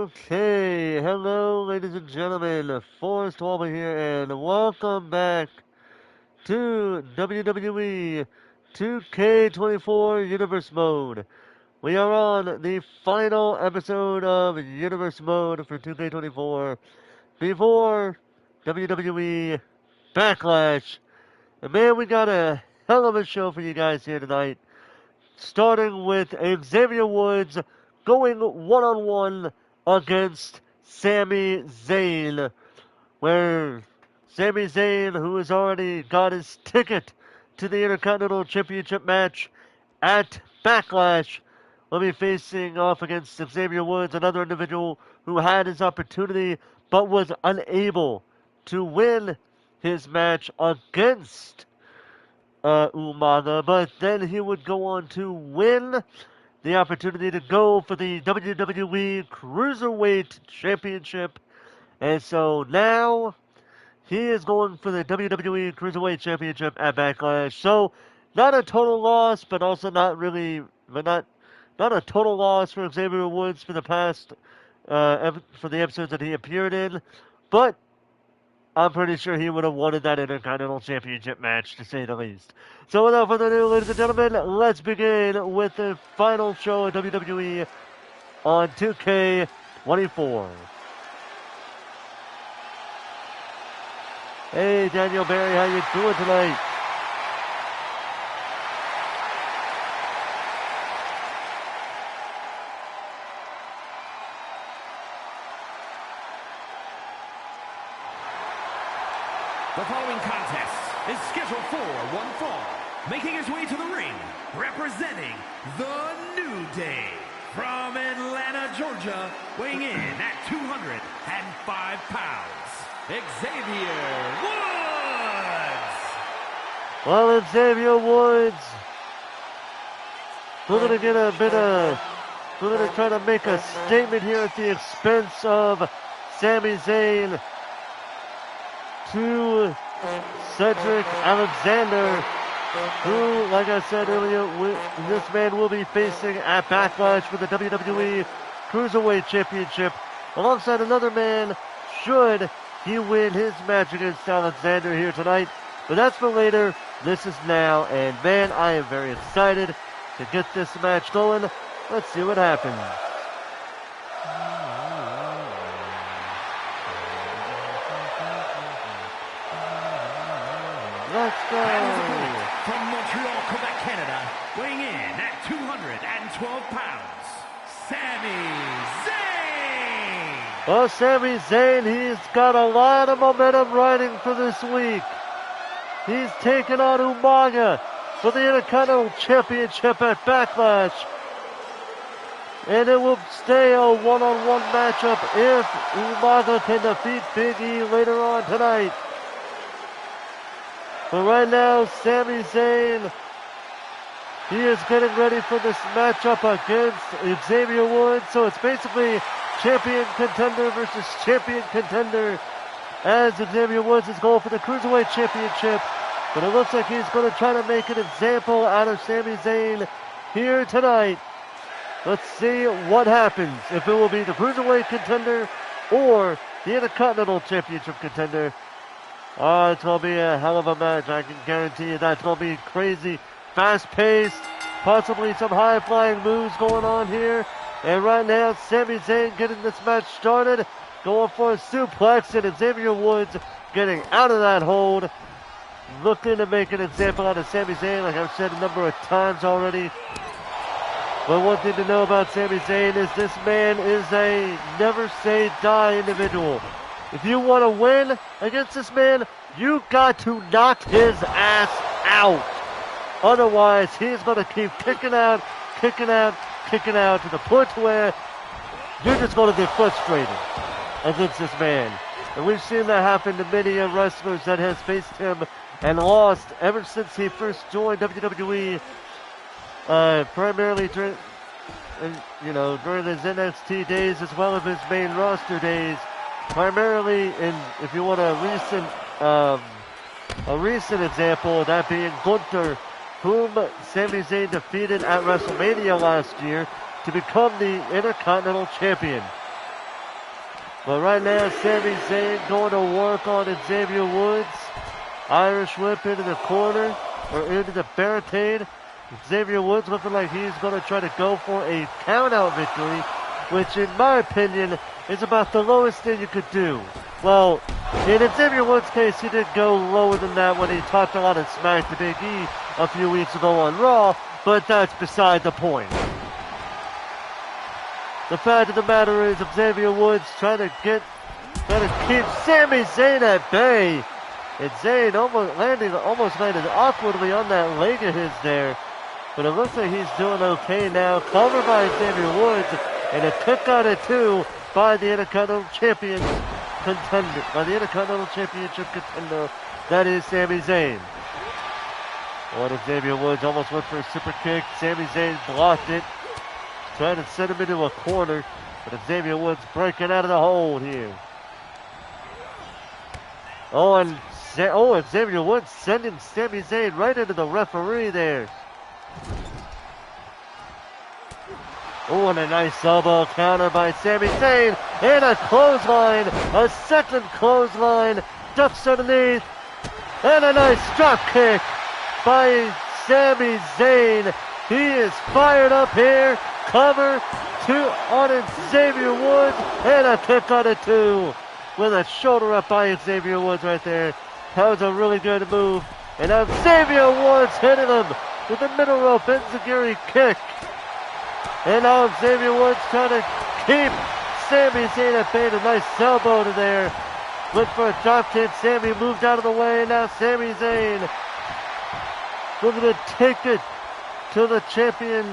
Okay, hello ladies and gentlemen, Forrest Walber here, and welcome back to WWE 2K24 Universe Mode. We are on the final episode of Universe Mode for 2K24 before WWE Backlash. And man, we got a hell of a show for you guys here tonight, starting with Xavier Woods going one-on-one against Sami Zayn, where Sami Zayn, who has already got his ticket to the Intercontinental Championship match at Backlash, will be facing off against Xavier Woods, another individual who had his opportunity but was unable to win his match against Umaga, but then he would go on to win the opportunity to go for the WWE Cruiserweight Championship. And so now he is going for the WWE Cruiserweight Championship at Backlash. So not a total loss, but also not really, not a total loss for Xavier Woods for the past, for the episodes that he appeared in. But I'm pretty sure he would have wanted that Intercontinental Championship match, to say the least. So without further ado, ladies and gentlemen, let's begin with the final show of WWE on 2K24. Hey, Daniel Barry, how you doing tonight? The following contest is scheduled for one fall. Making his way to the ring, representing the New Day, from Atlanta, Georgia, weighing in at 205 pounds, Xavier Woods! Well, Xavier Woods, we're going to get a bit of, we're going to try to make a statement here at the expense of Sami Zayn to Cedric Alexander, who, like I said earlier, this man will be facing at Backlash for the WWE Cruiserweight Championship alongside another man should he win his match against Alexander here tonight. But that's for later. This is now, and man, I am very excited to get this match going. Let's see what happens. Let's go! From Montreal, Quebec, Canada, weighing in at 212 pounds, Sami Zayn! Well, Sami Zayn, he's got a lot of momentum riding for this week. He's taken on Umaga for the Intercontinental Championship at Backlash. And it will stay a one-on-one matchup if Umaga can defeat Big E later on tonight. But right now, Sami Zayn, he is getting ready for this matchup against Xavier Woods. So it's basically champion contender versus champion contender, as Xavier Woods is going for the Cruiserweight Championship. But it looks like he's going to try to make an example out of Sami Zayn here tonight. Let's see what happens, if it will be the Cruiserweight contender or the Intercontinental Championship contender. Oh, it's going to be a hell of a match. I can guarantee you that. It's going to be crazy, fast-paced, possibly some high-flying moves going on here. And right now, Sami Zayn getting this match started, going for a suplex, and Xavier Woods getting out of that hold, looking to make an example out of Sami Zayn, like I've said a number of times already. But one thing to know about Sami Zayn is this man is a never-say-die individual. If you want to win against this man, you got to knock his ass out. Otherwise, he's going to keep kicking out to the point where you're just going to get frustrated against this man. And we've seen that happen to many wrestlers that has faced him and lost ever since he first joined WWE, primarily during his NXT days as well as his main roster days. Primarily if you want a recent example, that being Gunther, whom Sami Zayn defeated at WrestleMania last year to become the Intercontinental Champion. But right now, Sami Zayn going to work on Xavier Woods. Irish whip into the corner, or into the barricade. Xavier Woods looking like he's going to try to go for a count-out victory, which in my opinion is about the lowest thing you could do. Well, in Xavier Woods' case, he did go lower than that when he talked a lot of smack to Big E a few weeks ago on Raw, but that's beside the point. The fact of the matter is, Xavier Woods trying to keep Sami Zayn at bay. And Zayn almost landed awkwardly on that leg of his there. But it looks like he's doing okay now. Covered by Xavier Woods, and a kick out at 2 by the Intercontinental Championship contender. That is Sami Zayn. Well, Xavier Woods almost went for a super kick. Sami Zayn blocked it, trying to send him into a corner. But Xavier Woods breaking out of the hold here. And Xavier Woods sending Sami Zayn right into the referee there. Oh, and a nice elbow counter by Sami Zayn. And a clothesline. A second clothesline. Ducks underneath. And a nice drop kick by Sami Zayn. He is fired up here. Cover on Xavier Woods. And a kick on it too. With a shoulder up by Xavier Woods right there. That was a really good move. And now Xavier Woods hitting him with the middle rope enziguri kick. And now Xavier Woods trying to keep Sami Zayn at bay. A nice elbow to there. Went for a drop kick. Sami moved out of the way. Now Sami Zayn looking to take it to the champion.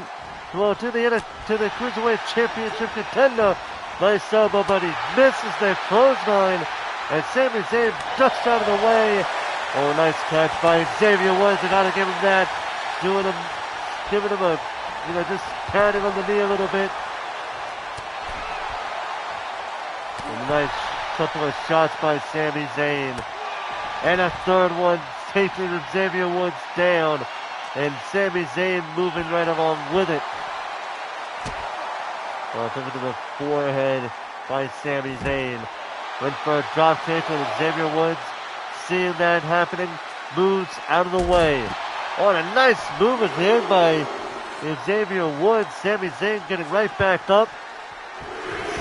Well, to the Cruiserweight Championship contender. Nice elbow, but he misses the clothesline. And Sami Zayn ducks out of the way. Oh, nice catch by Xavier Woods. I gotta give him that. Giving him a, just patting on the knee a little bit. A nice couple of shots by Sami Zayn. And a third one taking Xavier Woods down. And Sami Zayn moving right along with it. Well, took it to the forehead by Sami Zayn. Went for a drop kick, and Xavier Woods, seeing that happening, moves out of the way. Oh, and a nice move again by Xavier Woods. Sami Zayn getting right back up.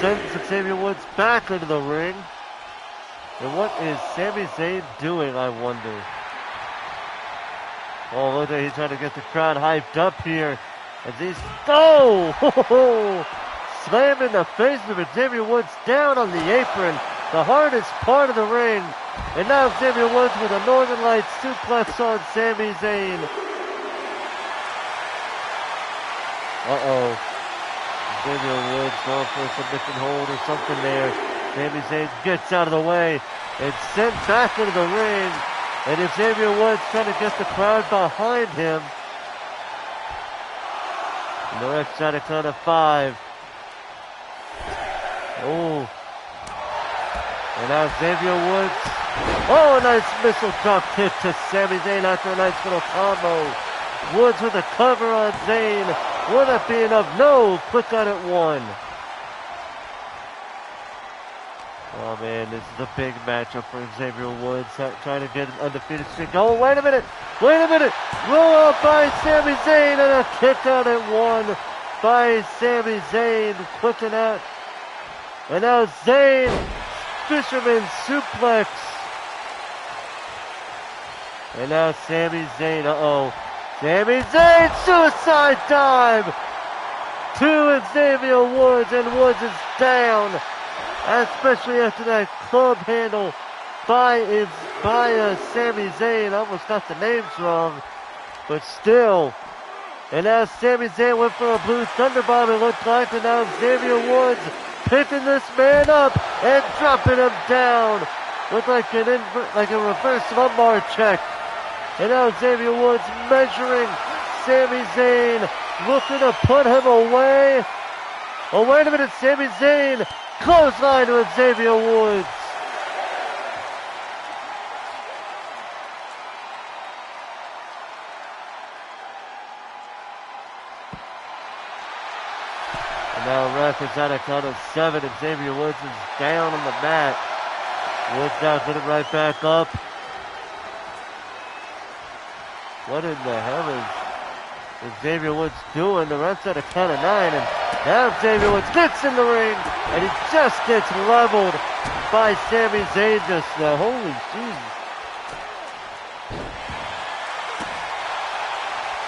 Sends Xavier Woods back into the ring. And what is Sami Zayn doing, I wonder? Oh, look at he's trying to get the crowd hyped up here. As he's, slamming the face of Xavier Woods down on the apron. The hardest part of the ring. And now Xavier Woods with a Northern Lights suplex on Sami Zayn. Xavier Woods going for a submission hold or something there. Sami Zayn gets out of the way and sent back into the ring. And if Xavier Woods trying to get the crowd behind him. And the ref's trying to count of 5. Oh. And now Xavier Woods. Oh, a nice missile drop kick to Sami Zayn after a nice little combo. Woods with a cover on Zayn. Will that be enough? No. Quick on it 1. Oh, man, this is a big matchup for Xavier Woods. Trying to get an undefeated streak. Oh, wait a minute. Roll up by Sami Zayn and a kick out at 1 by Sami Zayn. Clicking out. And now Zayn, fisherman suplex. And now Sami Zayn, Sami Zayn, suicide dive to Xavier Woods, and Woods is down. Especially after that club handle by Sami Zayn. I almost got the names wrong, but still. And now Sami Zayn went for a blue thunderbomb, it looked like, and now Xavier Woods picking this man up and dropping him down with like a reverse lumbar check. And now Xavier Woods measuring Sami Zayn, looking to put him away. Oh, wait a minute, Sami Zayn, clothesline to Xavier Woods. Now ref is at a count of 7, and Xavier Woods is down on the mat. Woods now getting right back up. What in the hell is Xavier Woods doing? The ref's at a count of 9, and now Xavier Woods gets in the ring, and he just gets leveled by Sami Zayn just now. Holy Jesus.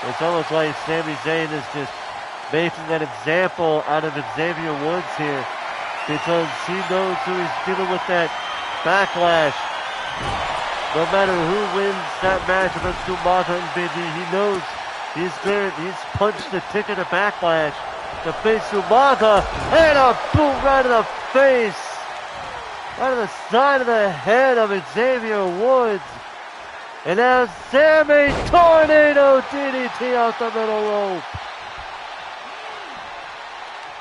It's almost like Sami Zayn is just making an example out of Xavier Woods here, because he knows who he's dealing with that backlash. No matter who wins that match against Umaga and Big E, he knows he's punched the ticket of backlash to face Umaga, and a boom right in the face, right on the side of the head of Xavier Woods. And now Sami Tornado DDT out the middle rope.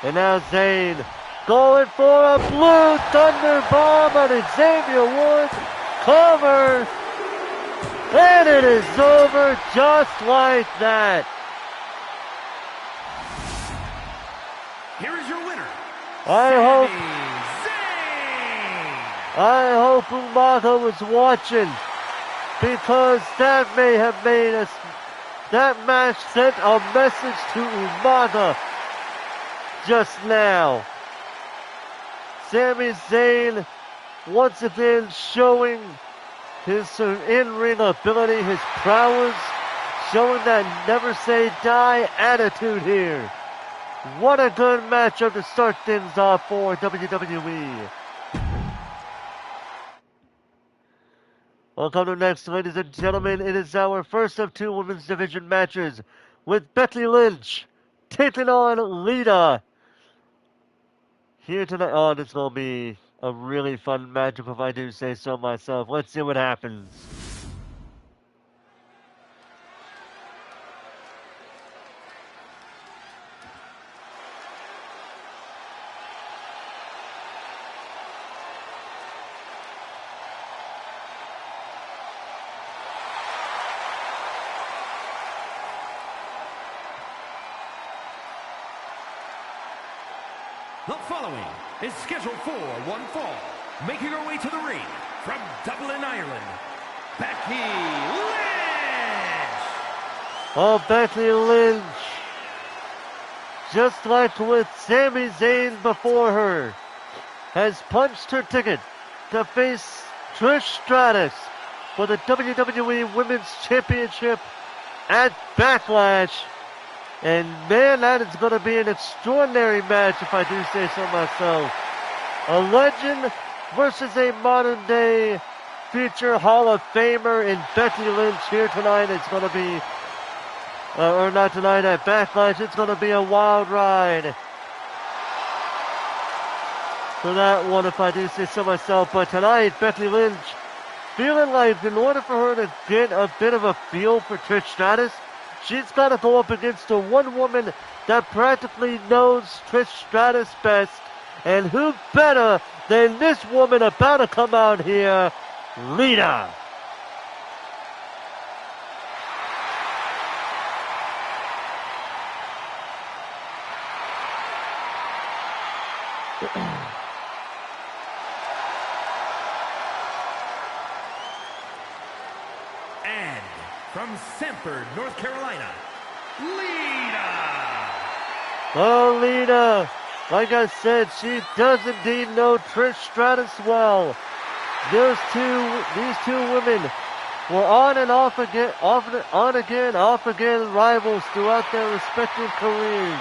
And now Zayn going for a blue thunder bomb on Xavier Woods. Cover. And it is over just like that. Here is your winner. I hope Umaga was watching, because that may have made us, that match sent a message to Umaga just now. Sami Zayn once again showing his in-ring ability, his prowess, showing that never say die attitude here. What a good matchup to start things off for WWE. Welcome to next, ladies and gentlemen. It is our first of 2 women's division matches, with Becky Lynch taking on Lita here tonight. Oh, this will be a really fun matchup if I do say so myself. Let's see what happens. The following is scheduled for one fall. Making her way to the ring from Dublin, Ireland, Becky Lynch! Oh, Becky Lynch, just like with Sami Zayn before her, has punched her ticket to face Trish Stratus for the WWE Women's Championship at Backlash. And man, that is going to be an extraordinary match if I do say so myself. A legend versus a modern day future Hall of Famer in Becky Lynch here tonight. It's going to be, or not tonight, at Backlash. It's going to be a wild ride for that one if I do say so myself. But tonight, Becky Lynch feeling like in order for her to get a bit of a feel for Trish Stratus, she's got to go up against the one woman that practically knows Trish Stratus best. And who better than this woman about to come out here, Lita. And from Sanford, North Carolina, Lita! Oh, Lita, like I said, she does indeed know Trish Stratus well. These two women were on and off again, off again rivals throughout their respective careers.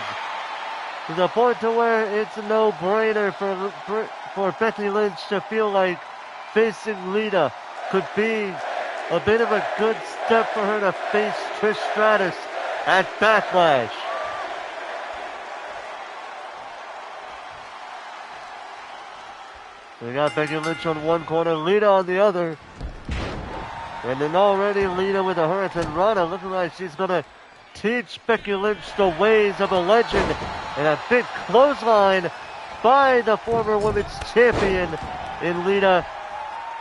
To the point to where it's a no-brainer for Becky Lynch to feel like facing Lita could be a bit of a good step for her to face Trish Stratus at Backlash. We got Becky Lynch on one corner, Lita on the other. And then already Lita with a Hurricane Rana, looking like she's going to teach Becky Lynch the ways of a legend. And a big clothesline by the former women's champion in Lita.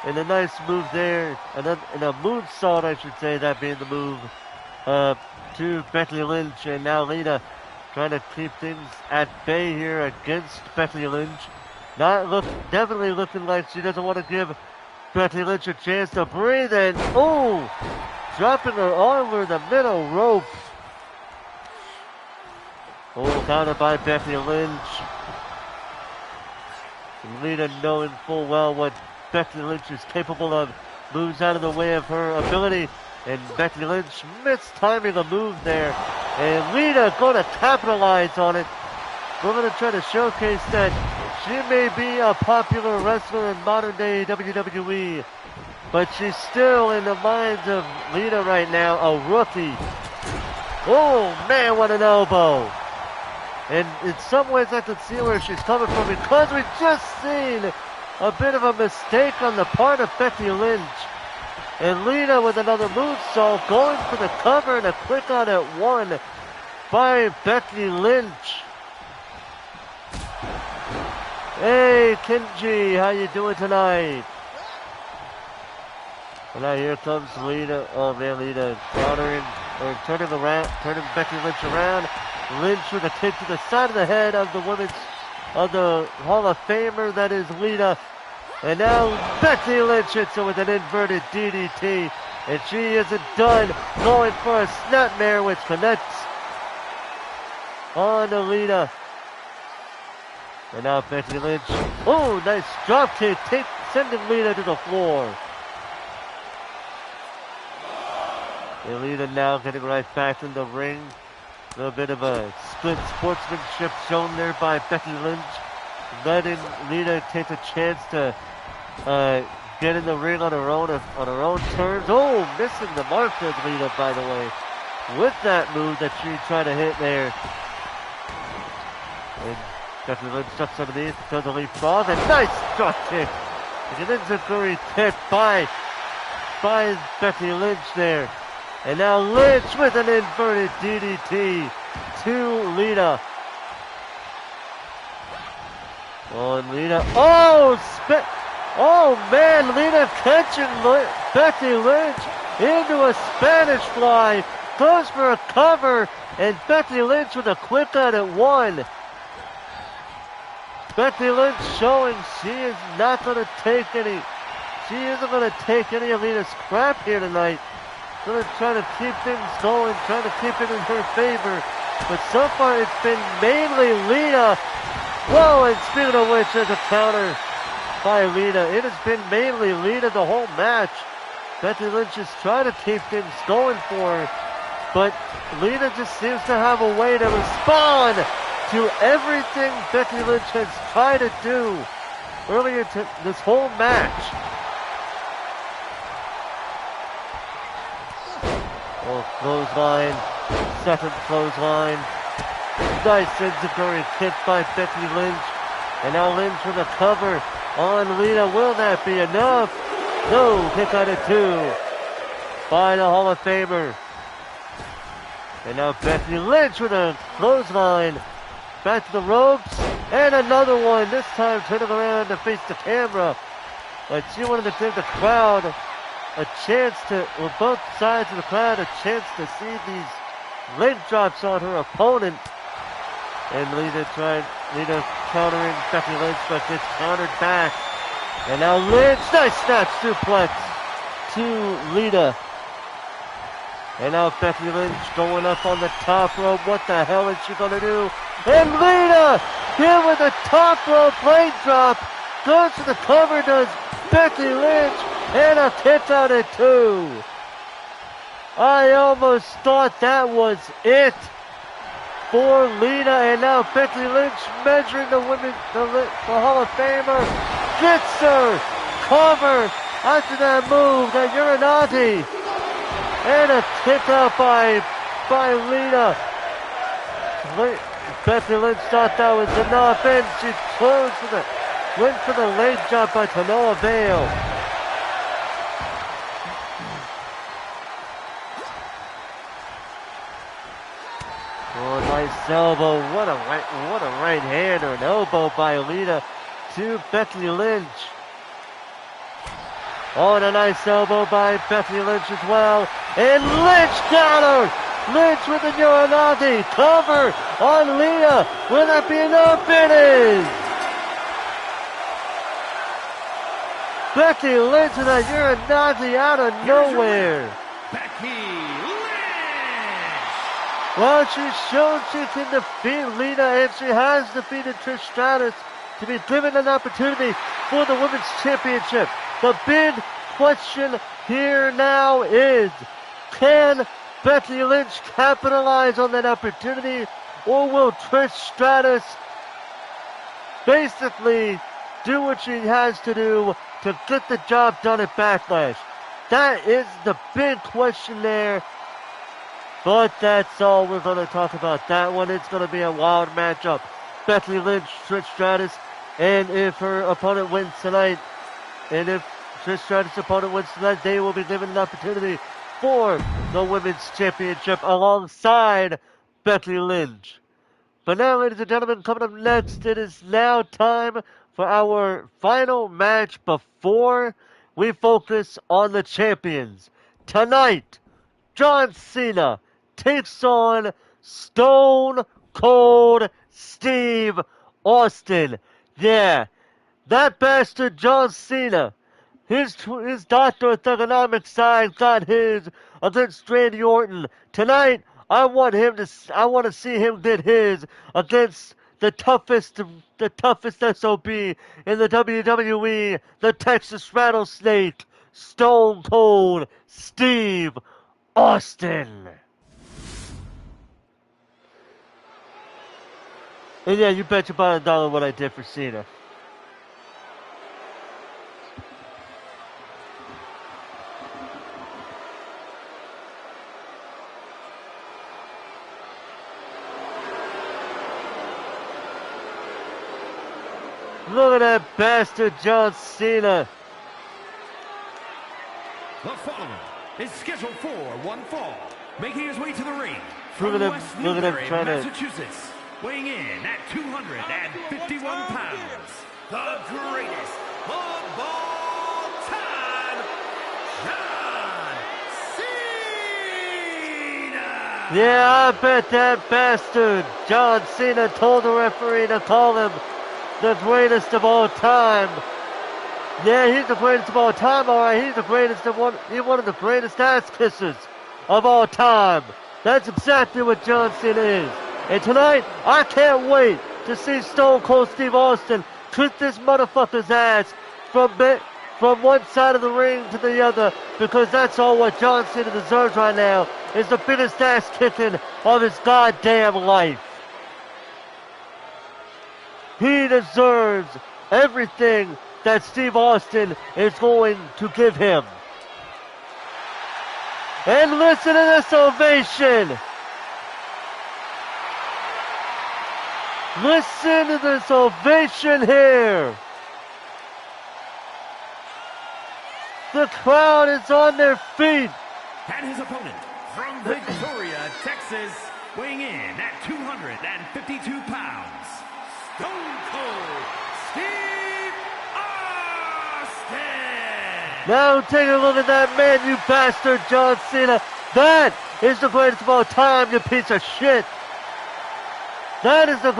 And a nice move there. And a moonsault, I should say, that being the move to Becky Lynch. And now Lita trying to keep things at bay here against Becky Lynch. Definitely looking like she doesn't want to give Becky Lynch a chance to breathe, and dropping her arm through the middle rope. Counted by Becky Lynch. Lita, knowing full well what Becky Lynch is capable of, moves out of the way of her ability, and Becky Lynch mistiming a move there, and Lita going to capitalize on it. We're going to try to showcase that she may be a popular wrestler in modern day WWE, but she's still in the minds of Lita right now a rookie. Oh man, what an elbow. And in some ways I can see where she's coming from, because we've just seen a bit of a mistake on the part of Becky Lynch. And Lita with another moonsault, going for the cover, and a quick on at one by Becky Lynch. Hey, Kenji, how you doing tonight? And now here comes Lita. Oh man, Lita countering, or turning Becky Lynch around. Lynch with a kick to the side of the head of the Hall of Famer that is Lita. And now Becky Lynch hits her with an inverted DDT. And she isn't done, going for a snapmare, which connects on to Lita. And now Becky Lynch. Oh, nice drop kick, sending Lita to the floor. And Lita now getting right back in the ring. A little bit of a split sportsmanship shown there by Becky Lynch, letting Lita take a chance to get in the ring on her own terms. Oh, missing the mark of Lita, by the way, with that move that she tried to hit there. And Becky Lynch ducks underneath, does a leapfrog, and nice drop kick. And an enziguri kick by Becky Lynch there. And now Lynch with an inverted DDT to Lita. Oh, and Lita. Oh man, Lita catching Becky Lynch into a Spanish fly. Goes for a cover, and Becky Lynch with a quick out at one. Becky Lynch showing she is not going to take any. She isn't going to take any of Lita's crap here tonight. Going to try to keep things going, trying to keep it in her favor. But so far it's been mainly Lita. Whoa, and speaking of which, there's a counter by Lita. It has been mainly Lita the whole match. Becky Lynch is trying to keep things going for her. But Lita just seems to have a way to respond to everything Becky Lynch has tried to do earlier to this whole match. Oh, clothesline, second clothesline. Nice enziguri kick by Becky Lynch. And now Lynch with a cover on Lita. Will that be enough? No, kick out of two by the Hall of Famer. And now Becky Lynch with a clothesline. Back to the ropes. And another one, this time turning around to face the camera. But she wanted to give the crowd a chance to, or both sides of the crowd, a chance to see these leg drops on her opponent. And Lita countering Becky Lynch, but gets countered back. And now Lynch, nice snap suplex to Lita. And now Becky Lynch going up on the top rope. What the hell is she going to do? And Lita here with a top rope leg drop. Goes to the cover, does Becky Lynch. And a kick out at two. I almost thought that was it for Lita. And now Becky Lynch measuring the Hall of Famer. Gets her. Cover after that move. The Uranati. And a kick out by Lita. Becky Lynch thought that was enough. And she went for the leg drop, but to no avail. Oh, nice elbow. What a right hand or an elbow by Lita to Becky Lynch. Oh, and a nice elbow by Becky Lynch as well. And Lynch counter Lynch with the Uranage. Cover on Lita. Will that be enough? It is. Becky Lynch with a Uranage out of nowhere. Becky Lynch. Well, she's shown she can defeat Lita, and she has defeated Trish Stratus to be given an opportunity for the Women's Championship. The big question here now is, can Becky Lynch capitalize on that opportunity, or will Trish Stratus basically do what she has to do to get the job done at Backlash? That is the big question there. But that's all we're going to talk about that one. It's going to be a wild matchup. Becky Lynch, Trish Stratus, and if her opponent wins tonight, and if Trish Stratus' opponent wins tonight, they will be given an opportunity for the Women's Championship alongside Becky Lynch. But now, ladies and gentlemen, coming up next, it is now time for our final match before we focus on the champions. Tonight, John Cena takes on Stone Cold Steve Austin. Yeah, that bastard John Cena. His Doctor of Thugonomics side got his against Randy Orton. Tonight, I want to see him get his against the toughest SOB in the WWE, the Texas Rattlesnake, Stone Cold Steve Austin. And yeah, you bet your bottom dollar what I did for Cena. Look at that bastard John Cena. The follower is scheduled for one fall, making his way to the ring from Look at West him Newbury, trying to... Massachusetts, weighing in at 251 pounds, the greatest of all time, John Cena! Yeah, I bet that bastard John Cena told the referee to call him the greatest of all time. Yeah, he's the greatest of all time, alright. He's one of the greatest ass kissers of all time. That's exactly what John Cena is. And tonight, I can't wait to see Stone Cold Steve Austin kick this motherfucker's ass from one side of the ring to the other, because that's all what John Cena deserves right now, is the biggest ass kicking of his goddamn life. He deserves everything that Steve Austin is going to give him. And listen to this ovation. Listen to this ovation here. The crowd is on their feet. And his opponent from Victoria, Texas, weighing in at 252 pounds, Stone Cold Steve Austin! Now take a look at that man, you bastard, John Cena. That is the greatest of all time, you piece of shit. He is the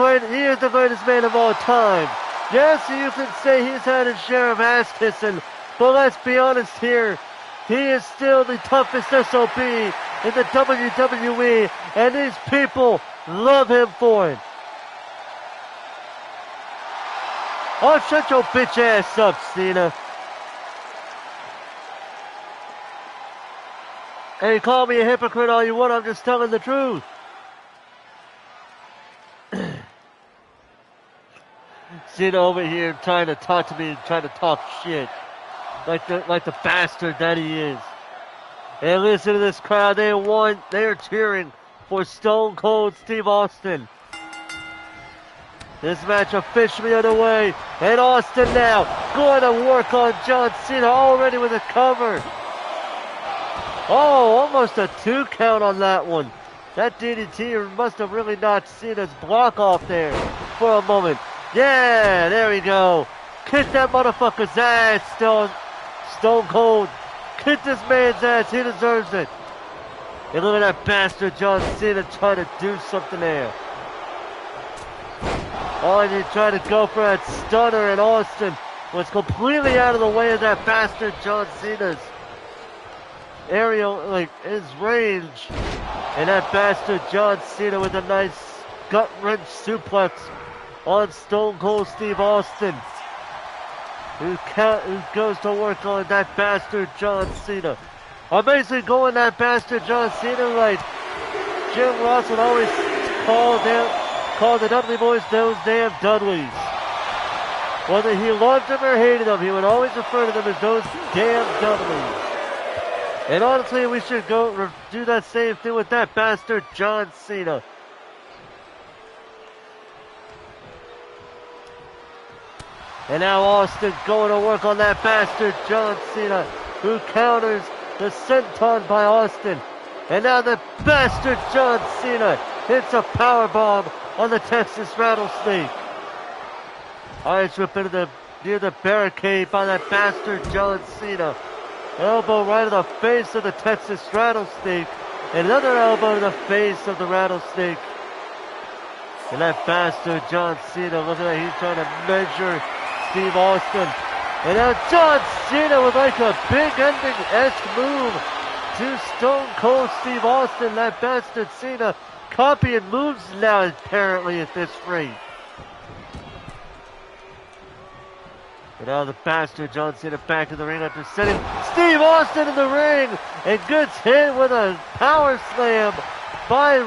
greatest man of all time. Yes, you can say he's had his share of ass kissing, but let's be honest here. He is still the toughest SOB in the WWE, and these people love him for it. Oh, shut your bitch ass up, Cena. Hey, call me a hypocrite all you want, I'm just telling the truth. Cena over here trying to talk to me and trying to talk shit. Like the bastard that he is. And listen to this crowd, they are cheering for Stone Cold Steve Austin. This match officially underway, and Austin now going to work on John Cena already with a cover. Oh, almost a 2 count on that one. That DDT must have really knocked Cena's block off there for a moment. Yeah, there we go. Kick that motherfucker's ass, Stone Cold. Kick this man's ass, he deserves it. And look at that bastard John Cena trying to do something there. Oh, and he tried to go for that stunner, and Austin was completely out of the way of that bastard John Cena's aerial, like his range. And that bastard John Cena with a nice gut-wrench suplex on Stone Cold Steve Austin, who goes to work on that bastard John Cena. I'm basically going that bastard John Cena like Jim Ross would always call the Dudley Boys those damn Dudleys. Whether he loved them or hated them, he would always refer to them as those damn Dudleys. And honestly, we should go do that same thing with that bastard John Cena. And now Austin going to work on that bastard John Cena, who counters the senton by Austin. And now the bastard John Cena hits a powerbomb on the Texas Rattlesnake. Eyes rip into near the barricade by that bastard John Cena. Elbow right in the face of the Texas Rattlesnake. And another elbow in the face of the Rattlesnake. And that bastard John Cena, look at that, he's trying to measure Steve Austin. And now John Cena with like a big ending-esque move to Stone Cold Steve Austin. That bastard Cena copying moves now apparently at this rate. And now the bastard John Cena back in the ring after sending Steve Austin in the ring and gets hit with a power slam by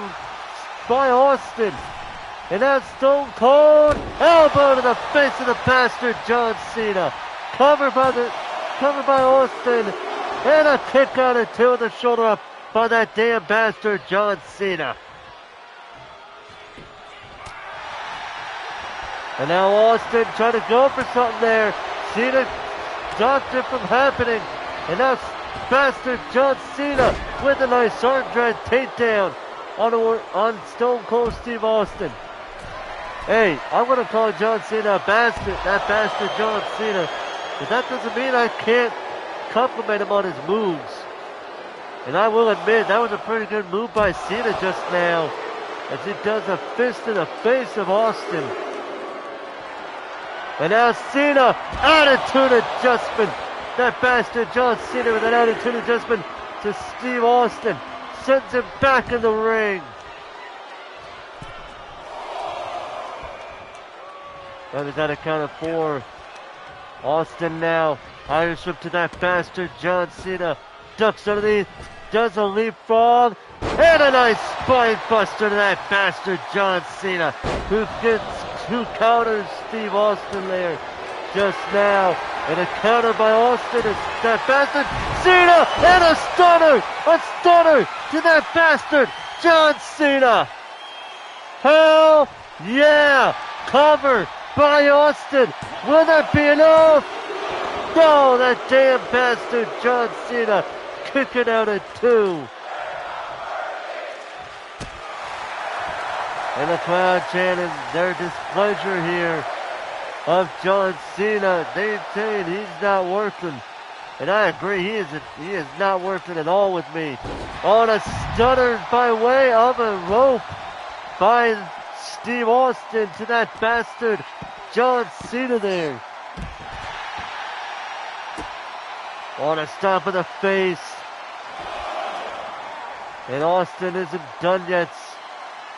Austin. And that's Stone Cold elbow to the face of the bastard John Cena. Covered by Austin. And a kick out of two with the shoulder up by that damn bastard John Cena. And now Austin trying to go for something there. Cena stopped it from happening. And now bastard John Cena with a nice arm drag takedown on Stone Cold Steve Austin. Hey, I'm going to call John Cena a bastard, that bastard John Cena. But that doesn't mean I can't compliment him on his moves. And I will admit, that was a pretty good move by Cena just now, as he does a fist in the face of Austin. And now Cena, attitude adjustment. That bastard John Cena with an attitude adjustment to Steve Austin. Sends him back in the ring. And he's at a count of 4. Austin now, Irish whip to that bastard John Cena. Ducks underneath, does a leapfrog, and a nice spine buster to that bastard John Cena, who counters Steve Austin there just now. And a counter by Austin is that bastard Cena, and a stunner to that bastard John Cena. Hell yeah, cover by Austin. Will that be enough? No, that damn bastard John Cena kicking out at 2. And the crowd chanting their displeasure here of John Cena. They saying he's not working. And I agree, he is not working at all with me. On a stunner by way of a rope by Steve Austin to that bastard John Cena there. On a stomp of the face. And Austin isn't done yet.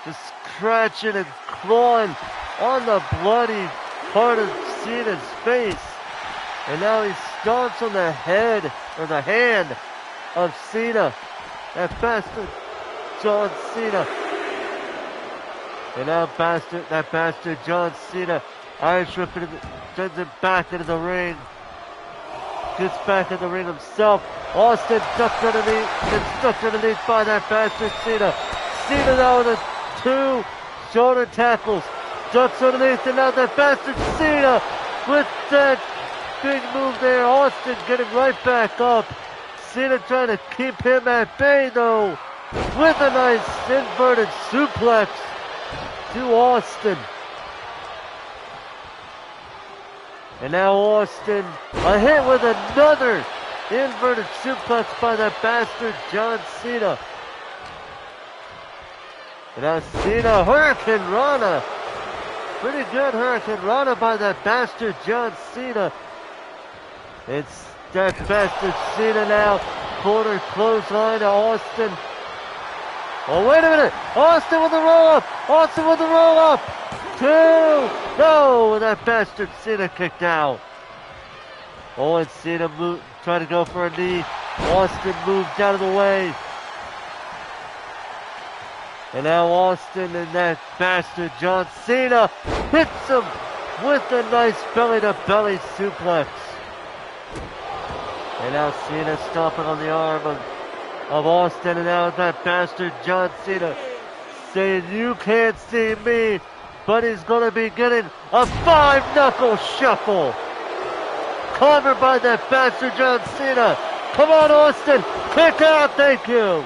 Just scratching and clawing on the bloody part of Cena's face. And now he stomps on the head, or the hand of Cena. That bastard John Cena. And now that bastard John Cena, Irish whip sends him back into the ring. Gets back in the ring himself. Austin ducked underneath by that bastard Cena. Cena now with 2 shoulder tackles. Ducks underneath, and now that bastard Cena with that big move there. Austin getting right back up. Cena trying to keep him at bay though, with a nice inverted suplex to Austin. And now Austin, a hit with another inverted suplex by that bastard John Cena. And now Cena, Hurricane Rana. Pretty good Hurricane Rana by that bastard John Cena. It's that bastard Cena now. Corner clothesline to Austin. Oh, wait a minute. Austin with the roll-up. Austin with the roll-up. 2. No, that bastard Cena kicked out. Oh, and Cena trying to go for a knee. Austin moved out of the way. And now Austin and that bastard John Cena hits him with a nice belly-to-belly suplex. And now Cena stomping on the arm of Austin, and now that bastard John Cena saying, "You can't see me," but he's gonna be getting a 5-knuckle shuffle. Covered by that bastard John Cena. Come on, Austin. Kick out, thank you.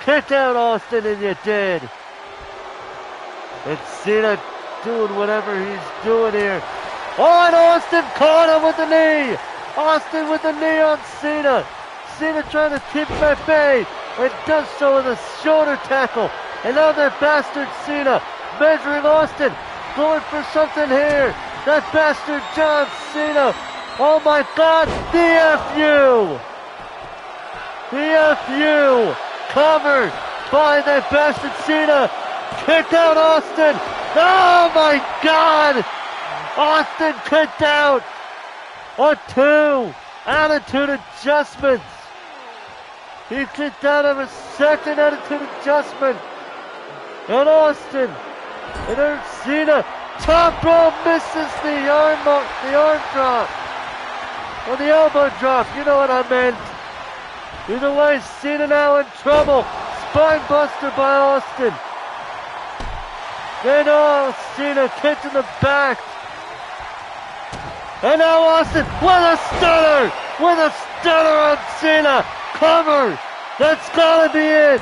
Kick out, Austin, and you did. And Cena doing whatever he's doing here. Oh, and Austin caught him with the knee. Austin with the knee on Cena. Cena trying to keep him at bay, and does so with a shoulder tackle. And now that bastard Cena measuring Austin, going for something here. That bastard John Cena. Oh my God, the FU! The FU! Covered by that bastard Cena. Kicked out Austin. Oh my God! Austin kicked out on 2 attitude adjustments. He kicked out of a second attitude adjustment. And Austin, and then Cena, top rope misses the arm drop. Or the elbow drop, you know what I meant. Either way, Cena now in trouble. Spine buster by Austin. Then Cena kicked in the back. And now Austin with a stunner! With a stunner on Cena! Cover! That's gotta be it!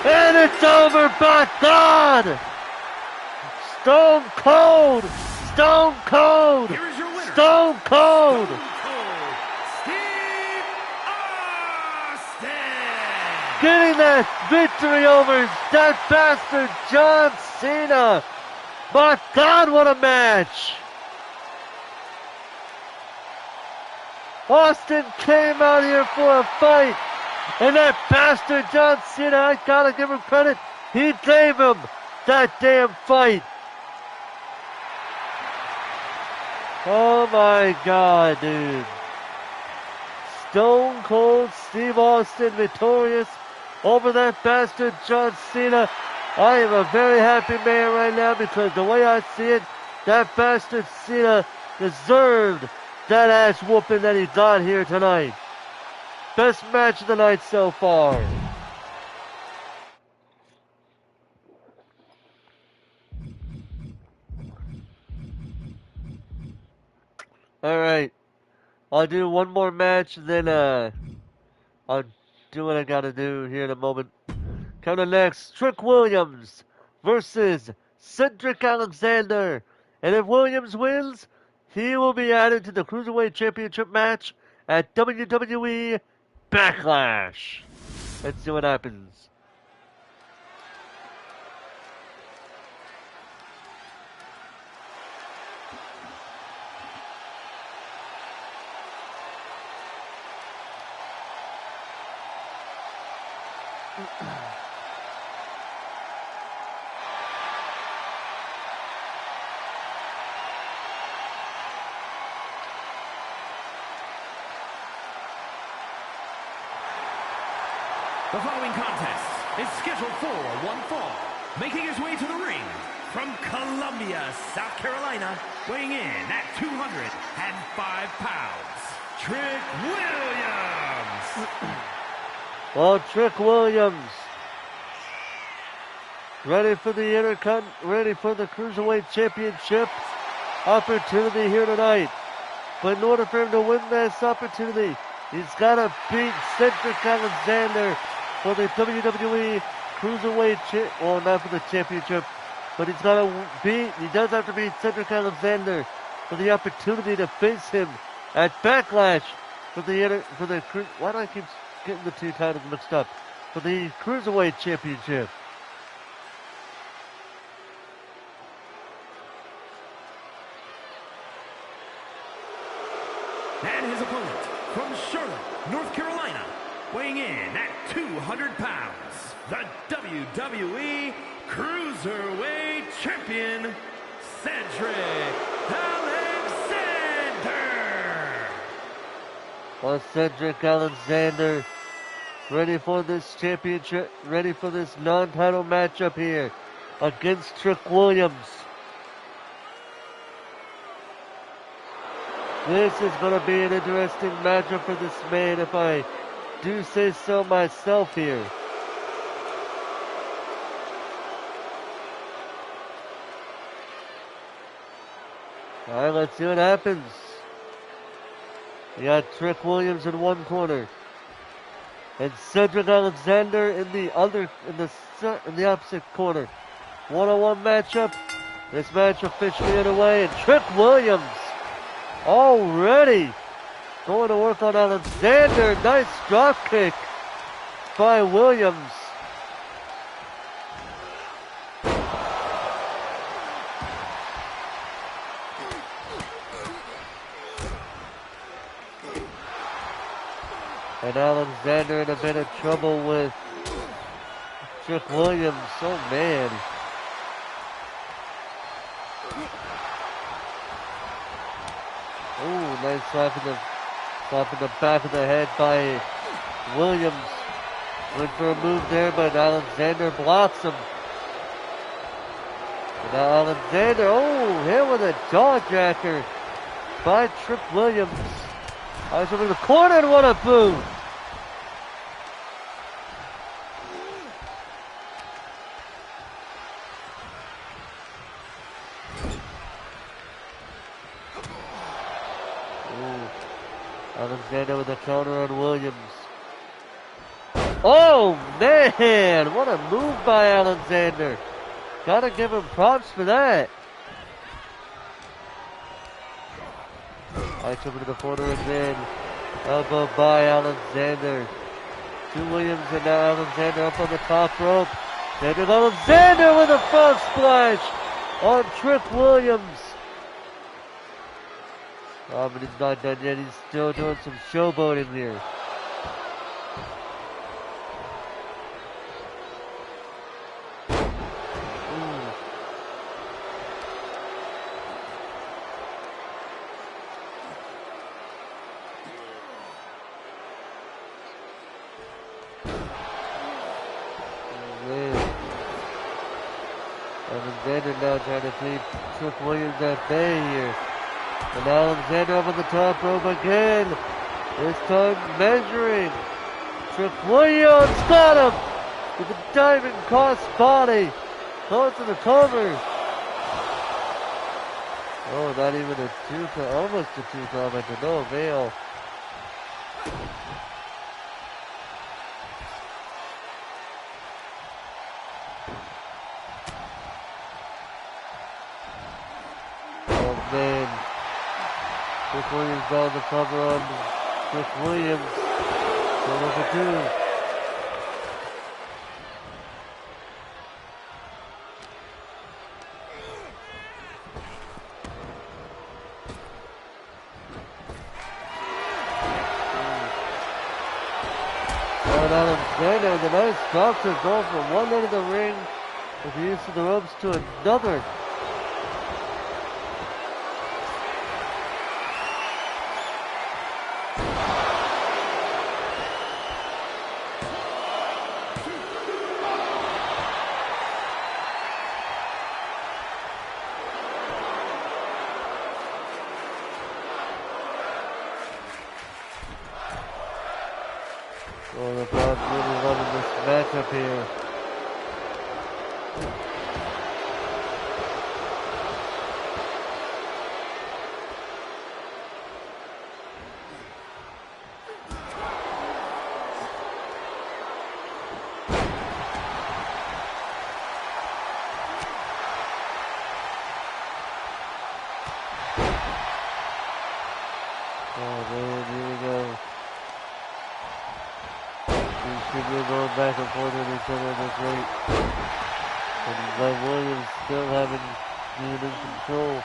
And it's over, by God! Stone Cold! Stone Cold! Here is your winner. Stone Cold! Steve Austin! Getting that victory over that bastard John Cena! My God, what a match! Austin came out here for a fight, and that bastard John Cena, I gotta give him credit, he gave him that damn fight. Oh my God, dude. Stone Cold Steve Austin victorious over that bastard John Cena. I am a very happy man right now because the way I see it, that bastard Cena deserved that ass whooping that he got here tonight. Best match of the night so far. Alright. I'll do one more match and then I'll do what I gotta do here in a moment. Coming next, Trick Williams versus Cedric Alexander. And if Williams wins, he will be added to the Cruiserweight Championship match at WWE Backlash. Let's see what happens. The following contest is scheduled for one fall. Making his way to the ring from Columbia, South Carolina, weighing in at 205 pounds, Trick Williams. Well, Trick Williams ready for the ready for the Cruiserweight Championship opportunity here tonight. But in order for him to win this opportunity, he's got to beat Cedric Alexander for the WWE Cruiserweight, well, not for the championship, but he does have to beat Cedric Alexander for the opportunity to face him at Backlash why do I keep getting the two titles mixed up? For the Cruiserweight Championship. And his opponent from Charlotte, North Carolina, weighing in at 200 pounds, the WWE Cruiserweight Champion, Cedric Alexander. Well, Cedric Alexander ready for this championship, ready for this non-title matchup here against Trick Williams. This is going to be an interesting matchup for this man, if I do say so myself here. Alright, let's see what happens. We got Trick Williams in one corner, and Cedric Alexander in the opposite corner. One-on-one matchup. This match officially underway, and Trick Williams already going to work on Alexander. Nice drop kick by Williams. And Alexander in a bit of trouble with Trick Williams. Oh man. Ooh, nice slap in the back of the head by Williams. Went for a move there, but Alexander blocks him. And now Alexander, hit with a jawjacker by Trick Williams. Eyes over the corner and what a boot! Alexander with a counter on Williams. Oh man, what a move by Alexander. Gotta give him props for that. Right over to the corner again. Elbow by Alexander. To Williams and now Alexander up on the top rope. Cedric Alexander with a frog splash on Trick Williams. Oh, but he's not done yet. He's still doing some showboating here. Alexander now trying to keep Trick Williams at bay here. And Alexander up on the top rope again. This time measuring. Trick Williams got him with a diving cross body. Close to the cover. Oh, not even a two count, almost a two count, but to no avail. Oh man. Trick Williams on the cover on Trick Williams. So number two. And Alexander with a nice drop to go from one end of the ring with the use of the ropes to another. Oh, the crowd really loving this matchup here. Oh man, here we go. These people are going back and forth with each other at this rate. And Lev Williams still having being in control.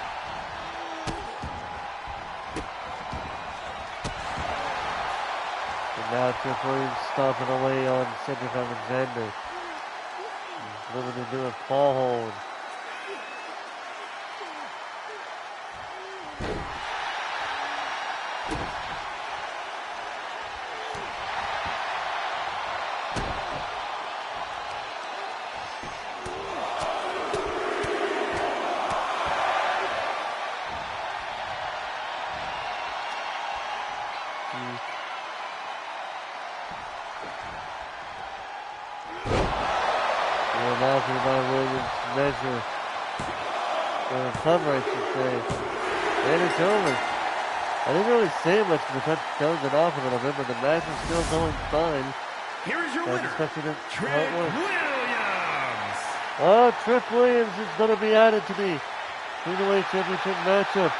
Now Triple H stomping away on Cedric Alexander. He's looking to do a fall hold. Announced by Williams measure. Or cover, I should say. And it's over. I didn't really say much because that was an off a little bit, but the match is still going fine. Here is your winner, Trick Williams. Oh, Trick Williams is going to be added to the Cruiserweight Championship matchup.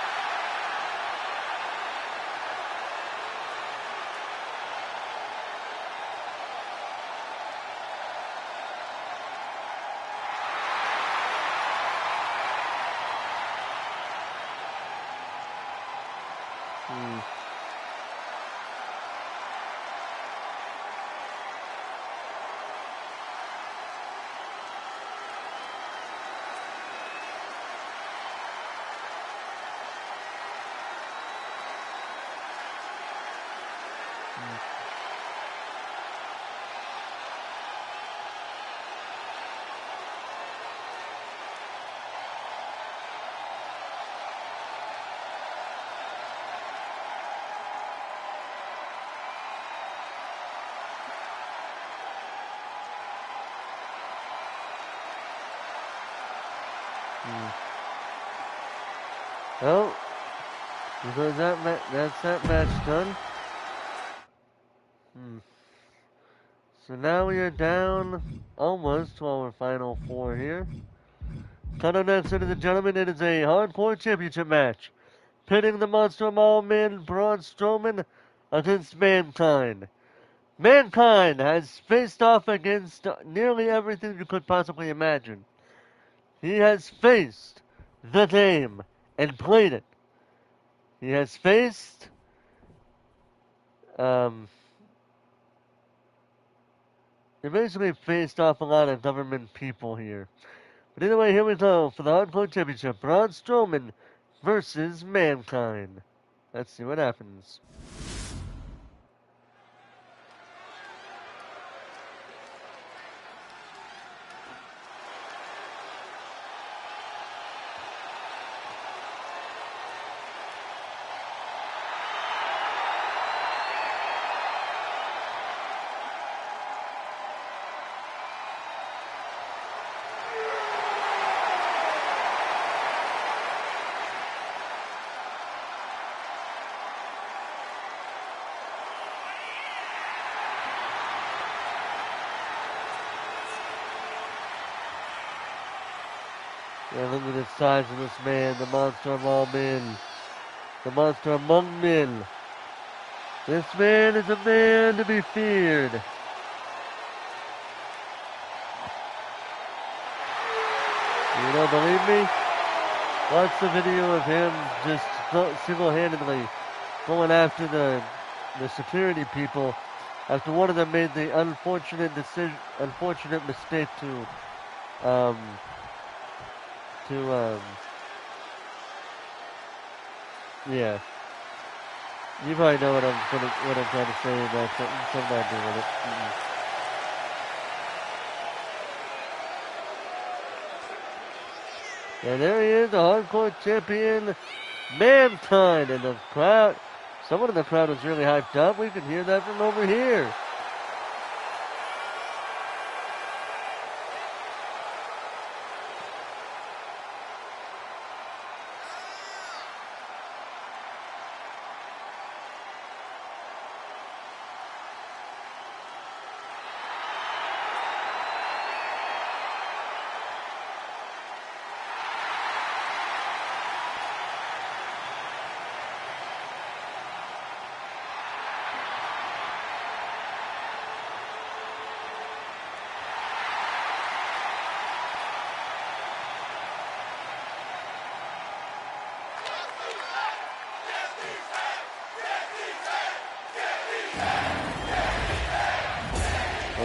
Well, because that's that match done. So now we are down almost to our final four here. Coming up next, ladies and gentlemen, it is a hardcore championship match. Pitting the Monster of All Men, Braun Strowman, against Mankind. Mankind has faced off against nearly everything you could possibly imagine. He has faced the game and played it. He has faced he basically faced off a lot of government people here. But anyway, here we go for the Hardcore Championship. Braun Strowman versus Mankind. Let's see what happens. Yeah, look at the size of this man, the monster of all men. The monster among men. This man is a man to be feared. You don't believe me? Watch the video of him just single-handedly going after the security people after one of them made the unfortunate mistake to yeah. You probably know what I'm trying to say about something with it. And there he is, the hardcore champion, Mankind, and the crowd. Someone in the crowd was really hyped up. We could hear that from over here.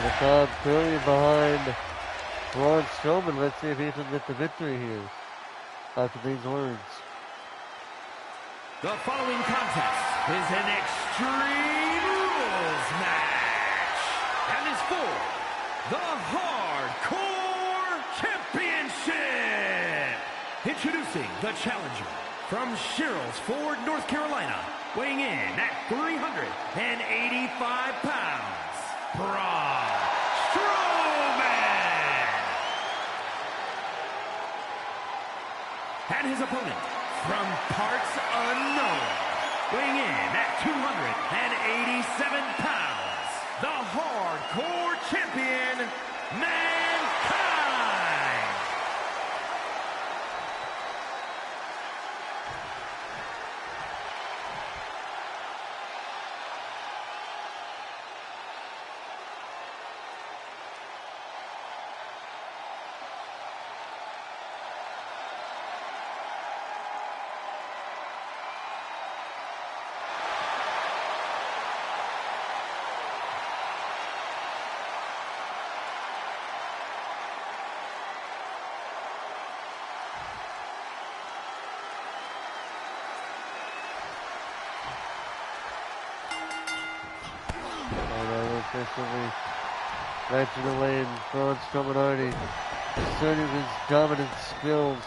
And the crowd clearly behind Braun Strowman. Let's see if he can get the victory here after these words. The following contest is an Extreme Rules match and is for the Hardcore Championship. Introducing the challenger from Sherrills Ford, North Carolina, weighing in at 385 pounds, Braun Strowman. And his opponent from parts unknown, weighing in at 287 pounds, the Hardcore Champion, Mankind. Officially ratchet away, and Braun Strowman already asserting his dominant skills.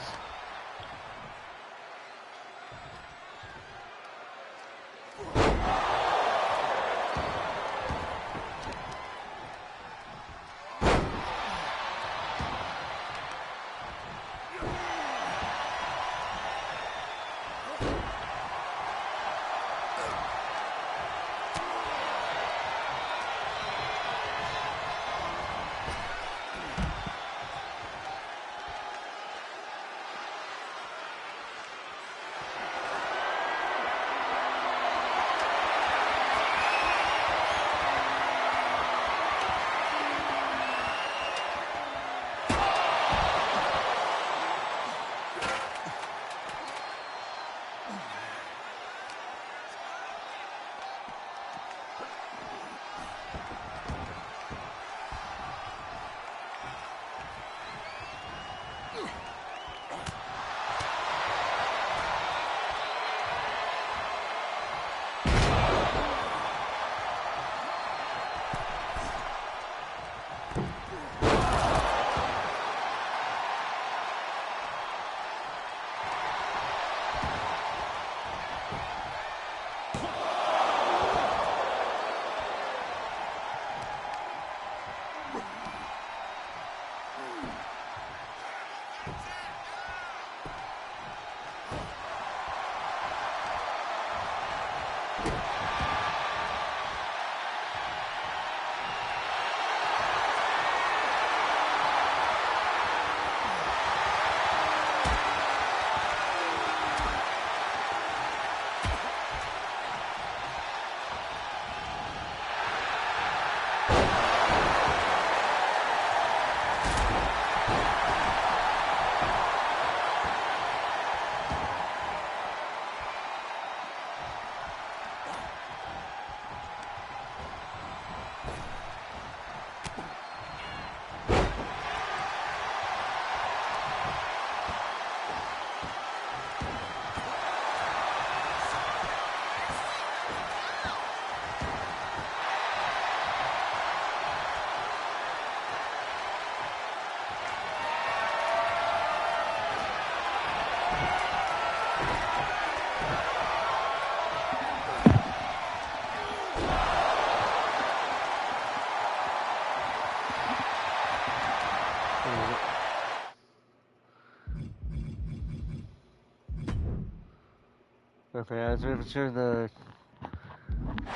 Okay, I was making sure the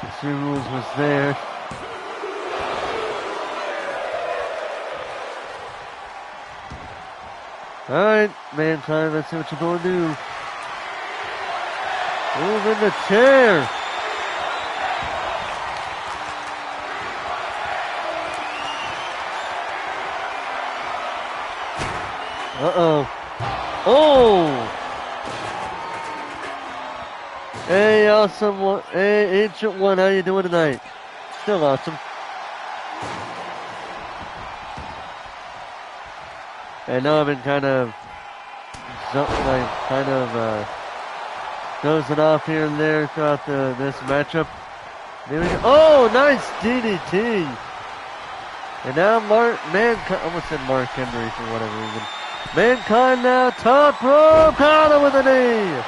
Extreme Rules was there. Alright, Mankind, let's see what you're going to do. Move in the chair. Uh-oh. Oh! Hey, awesome one. Hey, Ancient One, how you doing tonight? Still awesome. I know I've been kind of dozing off here and there throughout this matchup. There we go. Oh, nice DDT. And now Mankind, almost said Mark Henry for whatever reason. Mankind now top rope, counter with a knee.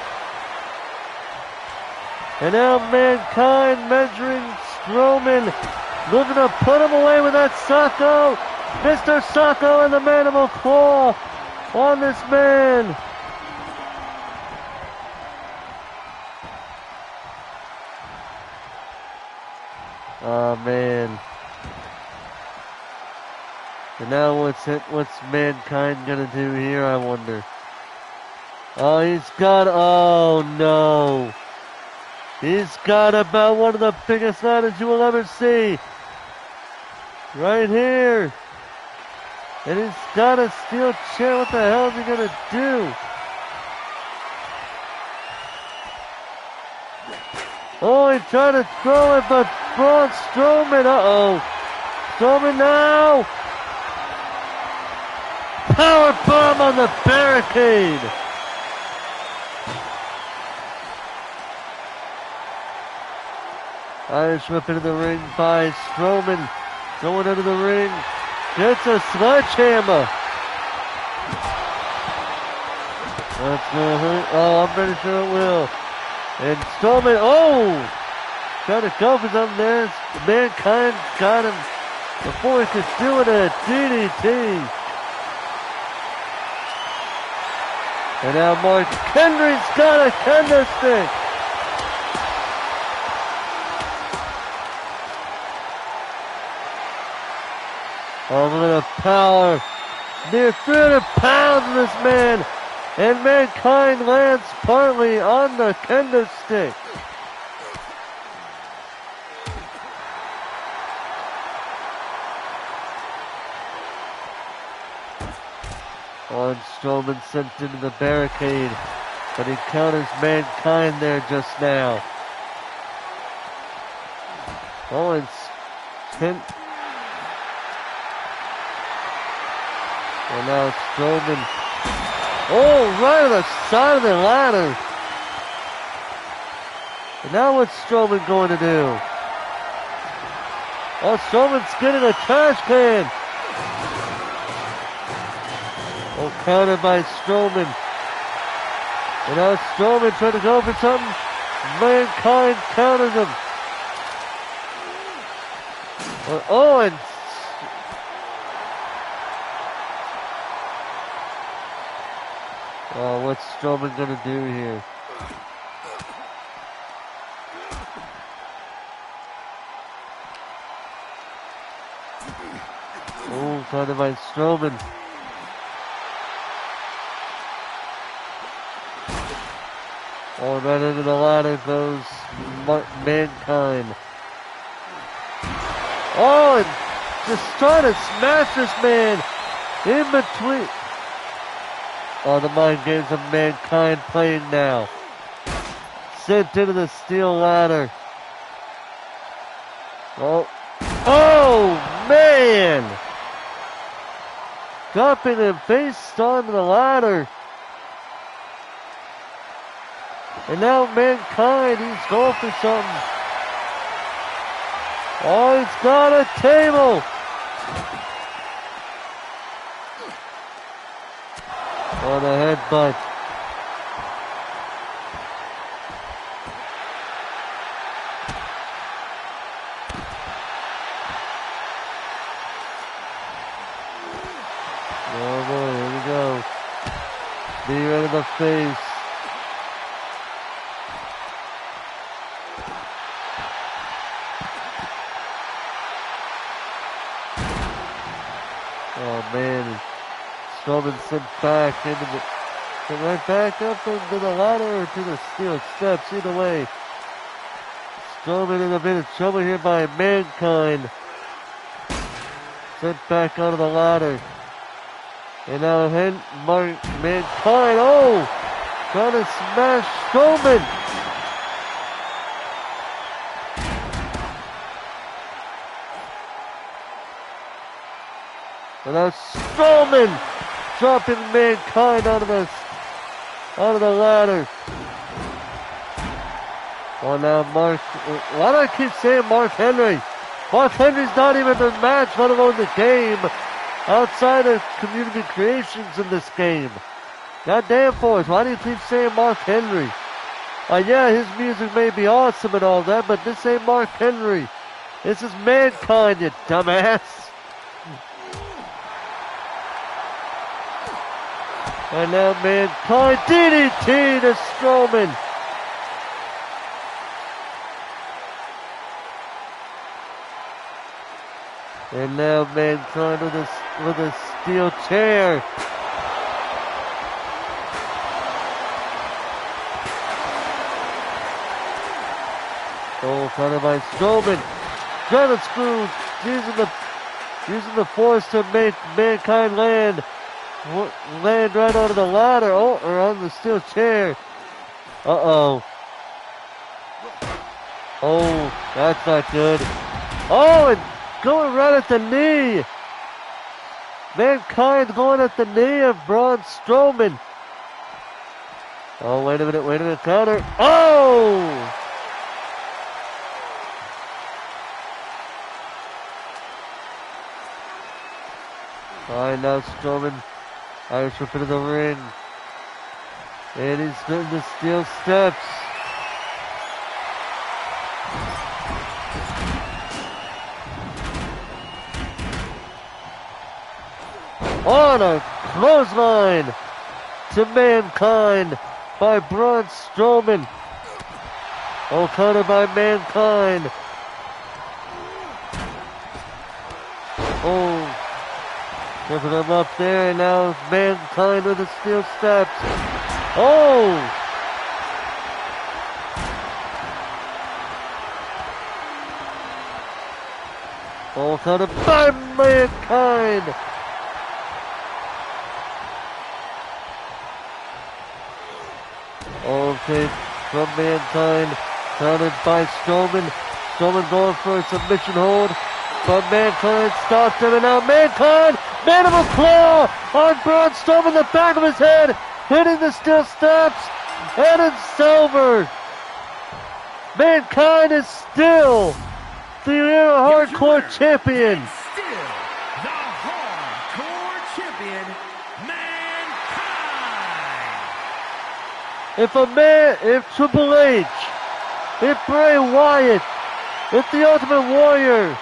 And now Mankind measuring Strowman, looking to put him away with that Socko. Mr. Socko and the Mandible Claw on this man. Oh man. And now what's Mankind gonna do here, I wonder? Oh, oh no. He's got about one of the biggest ladders you will ever see. Right here. And he's got a steel chair. What the hell is he gonna do? Oh, he tried to throw it, but Braun Strowman, Strowman now. Power bomb on the barricade. Irish whip into the ring by Strowman. Going into the ring. Gets a sledgehammer. That's gonna hurt. Oh, I'm pretty sure it will. And Strowman, trying to go for something there. Mankind got him before he could do it, a DDT. And now Mark Henry's got a kendo stick. Oh, look at the power. Near 300 pounds of this man. And Mankind lands partly on the kendo stick. Oh, and Strowman sent into the barricade. But he counters Mankind there just now. Oh, and and now Strowman. Oh, right on the side of the ladder. And now what's Strowman going to do? Oh, Strowman's getting a trash can. Oh, countered by Strowman. And now Strowman trying to go for something. Mankind counters him. Oh, and oh, what's Strowman gonna do here? Oh, countered by Strowman. Oh, right into the ladder goes Mankind. Oh, and just trying to smash this man in between. Oh, the mind games of Mankind playing now. Sent into the steel ladder. Oh man! Dropping him face onto the ladder. And now Mankind, he's going for something. Oh, he's got a table. On a headbutt. Oh boy, here we go. Knee right in the face. Oh man, Strowman sent back right back up into the ladder or to the steel steps. Either way, Strowman in a bit of trouble here by Mankind. Sent back onto the ladder. And now Mankind, trying to smash Strowman. And now Strowman dropping Mankind out of the ladder. Oh, now Mark. Why do I keep saying Mark Henry? Mark Henry's not even in the match, let alone the game. Outside of community creations in this game. Goddamn, Forrest, why do you keep saying Mark Henry? Yeah, his music may be awesome and all that, but this ain't Mark Henry. This is Mankind, you dumbass. And now Mankind DDT to Strowman. And now Mankind with a steel chair. Oh, counted by Strowman. Trying to screw, using the force to make Mankind land right onto the ladder. Oh, or on the steel chair. Uh-oh. Oh, that's not good. Oh, and going right at the knee. Mankind going at the knee of Braun Strowman. Oh, wait a minute, counter. Oh! Alright, now Strowman Irish whip into the ring. And he's hitting the steel steps. On a clothesline to Mankind by Braun Strowman. Oh, countered by Mankind. Oh, tripping him up there, and now Mankind with the steel steps. Oh! Oh, countered by Mankind. Okay, from Mankind, countered by Strowman. Strowman going for a submission hold, but Mankind stopped him, and now Mankind, mandible claw on Braun Strowman, the back of his head, hitting the steel steps, and it's over. Mankind is still the Era Hardcore Champion. Still the Hardcore Champion, Mankind. If Triple H, if Bray Wyatt, if the Ultimate Warrior,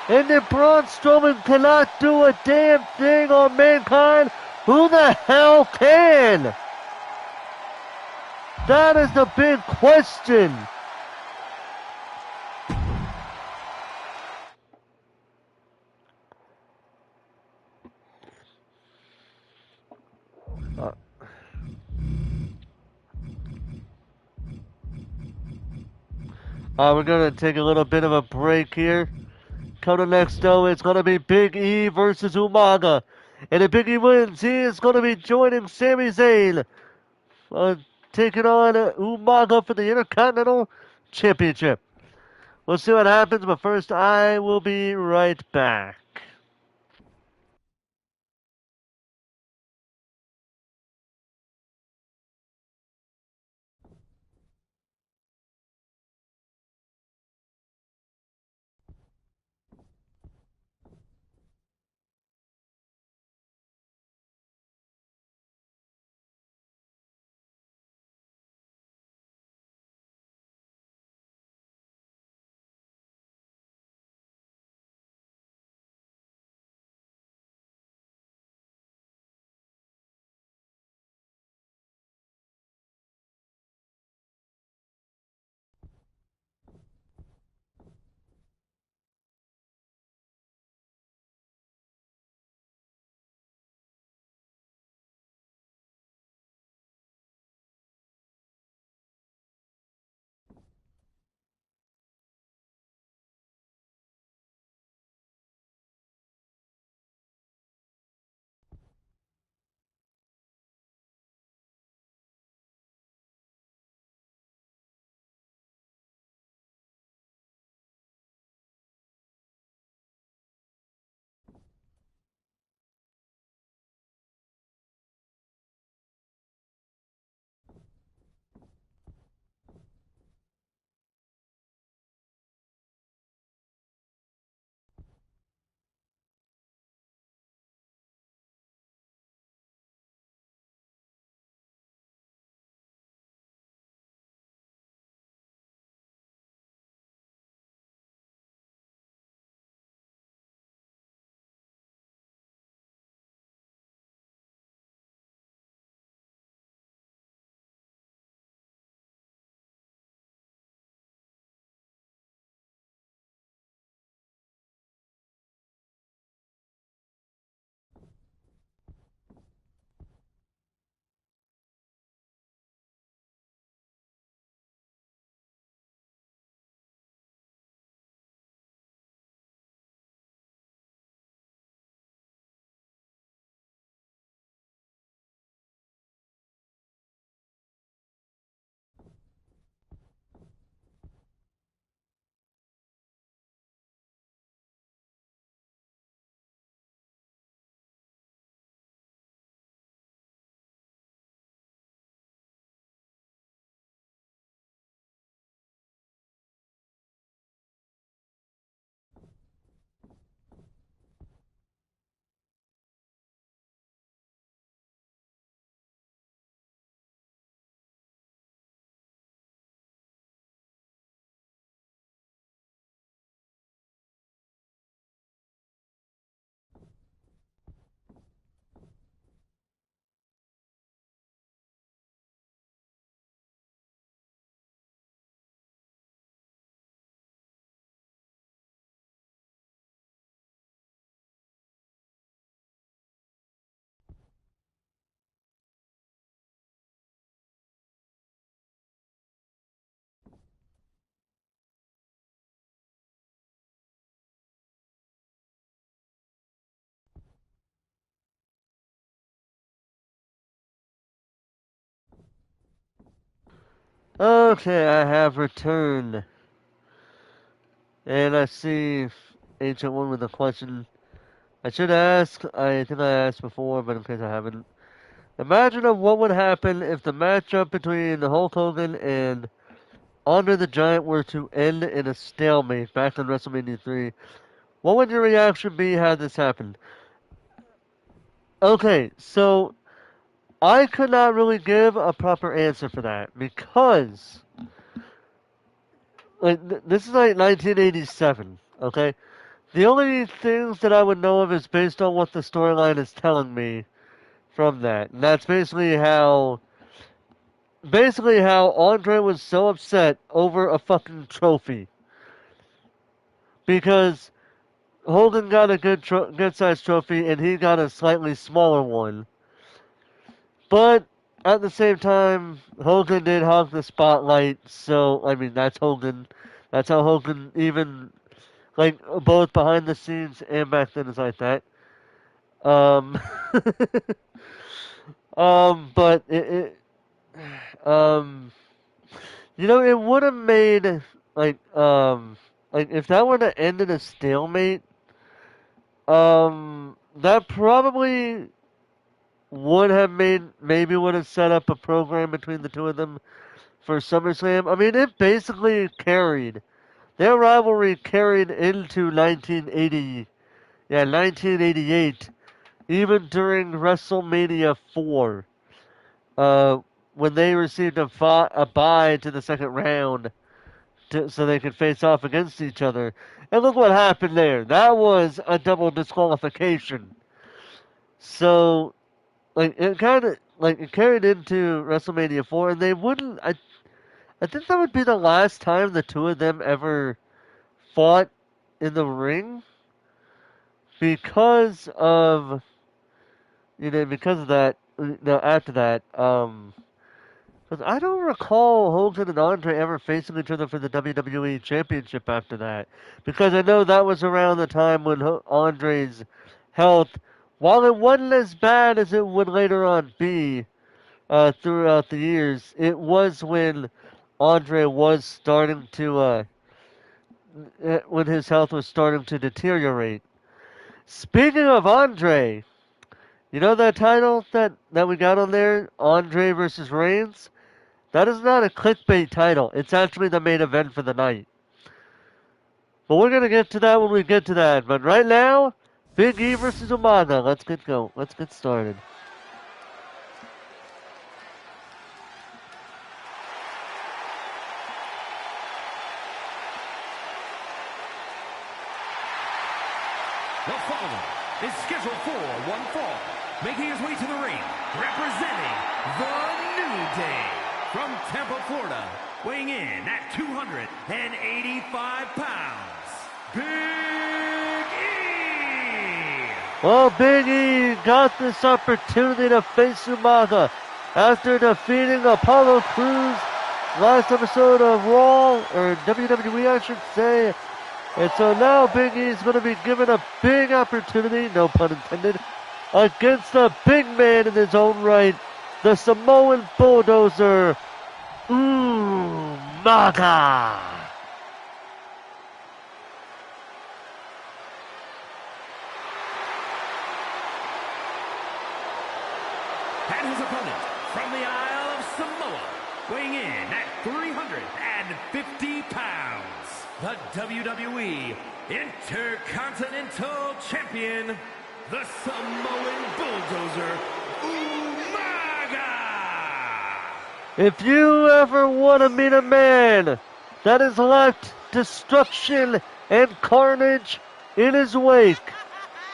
and if Braun Strowman cannot do a damn thing on Mankind, who the hell can? That is the big question. We're going to take a little bit of a break here. Coming next, though, it's going to be Big E versus Umaga. And if Big E wins, he is going to be joining Sami Zayn, taking on Umaga for the Intercontinental Championship. We'll see what happens, but first, I will be right back. Okay, I have returned. And I see Ancient One with a question. I should ask, I think I asked before, but in case I haven't. Imagine of what would happen if the matchup between Hulk Hogan and Andre the Giant were to end in a stalemate back in WrestleMania 3. What would your reaction be had this happened? Okay, so I could not really give a proper answer for that because this is like 1987, okay? The only things that I would know of is based on what the storyline is telling me from that. And that's basically how Andre was so upset over a fucking trophy because Hogan got a good sized trophy and he got a slightly smaller one. But at the same time, Hogan did hog the spotlight, so I mean that's Hogan. That's how Hogan even like both behind the scenes and back then is like that. Um, but um, it would have made like like if that were to end in a stalemate, that probably would have set up a program between the two of them for SummerSlam. I mean, it basically carried their rivalry carried into 1988, even during WrestleMania 4, uh, when they received a bye to the second round so they could face off against each other. And look what happened there. That was a double disqualification. So, like, it carried into WrestleMania 4, and they wouldn't. I think that would be the last time the two of them ever fought in the ring because of because of that. No, after that, 'cause I don't recall Hogan and Andre ever facing each other for the WWE Championship after that. Because I know that was around the time when Andre's health, while it wasn't as bad as it would later on be throughout the years, it was when Andre was starting to, when his health was starting to deteriorate. Speaking of Andre, you know that title that we got on there, Andre versus Reigns? That is not a clickbait title. It's actually the main event for the night. But we're gonna get to that when we get to that. But right now, Big E versus Umaga. Let's get go. Let's get started. The following is scheduled for one fall, making his way to the ring, representing the New Day from Tampa, Florida, weighing in at 285 pounds, Big E! Well, Big E got this opportunity to face Umaga after defeating Apollo Crews last episode of Raw, or WWE I should say. And so now Big E is going to be given a big opportunity, no pun intended, against a big man in his own right, the Samoan bulldozer, Umaga. And his opponent from the Isle of Samoa, weighing in at 350 pounds, the WWE Intercontinental Champion, the Samoan Bulldozer, Umaga! If you ever want to meet a man that has left destruction and carnage in his wake,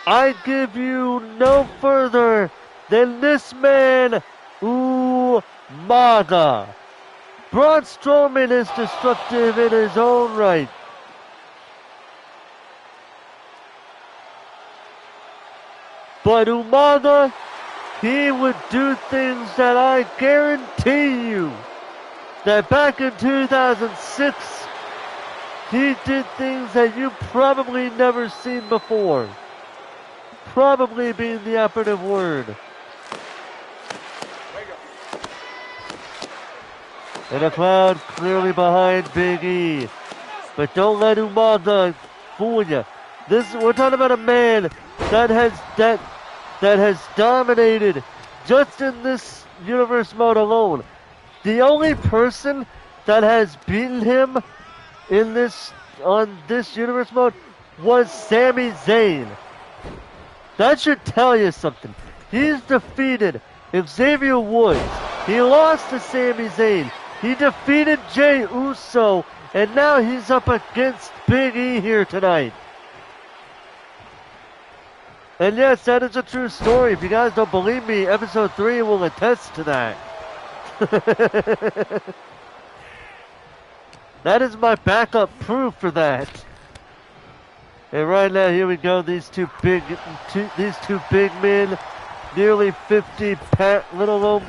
I give you no further than this man, Umaga. Braun Strowman is destructive in his own right. But Umaga, he would do things that I guarantee you that back in 2006, he did things that you probably never seen before. Probably being the operative word. And the crowd clearly behind Big E. But don't let Umaga fool you. We're talking about a man that has dominated just in this universe mode alone. The only person that has beaten him on this universe mode was Sami Zayn. That should tell you something. He's defeated Xavier Woods. He lost to Sami Zayn. He defeated Jey Uso. And now he's up against Big E here tonight. And yes, that is a true story. If you guys don't believe me, episode 3 will attest to that. That is my backup proof for that. And right now, here we go. These two big men, nearly 50 pound, little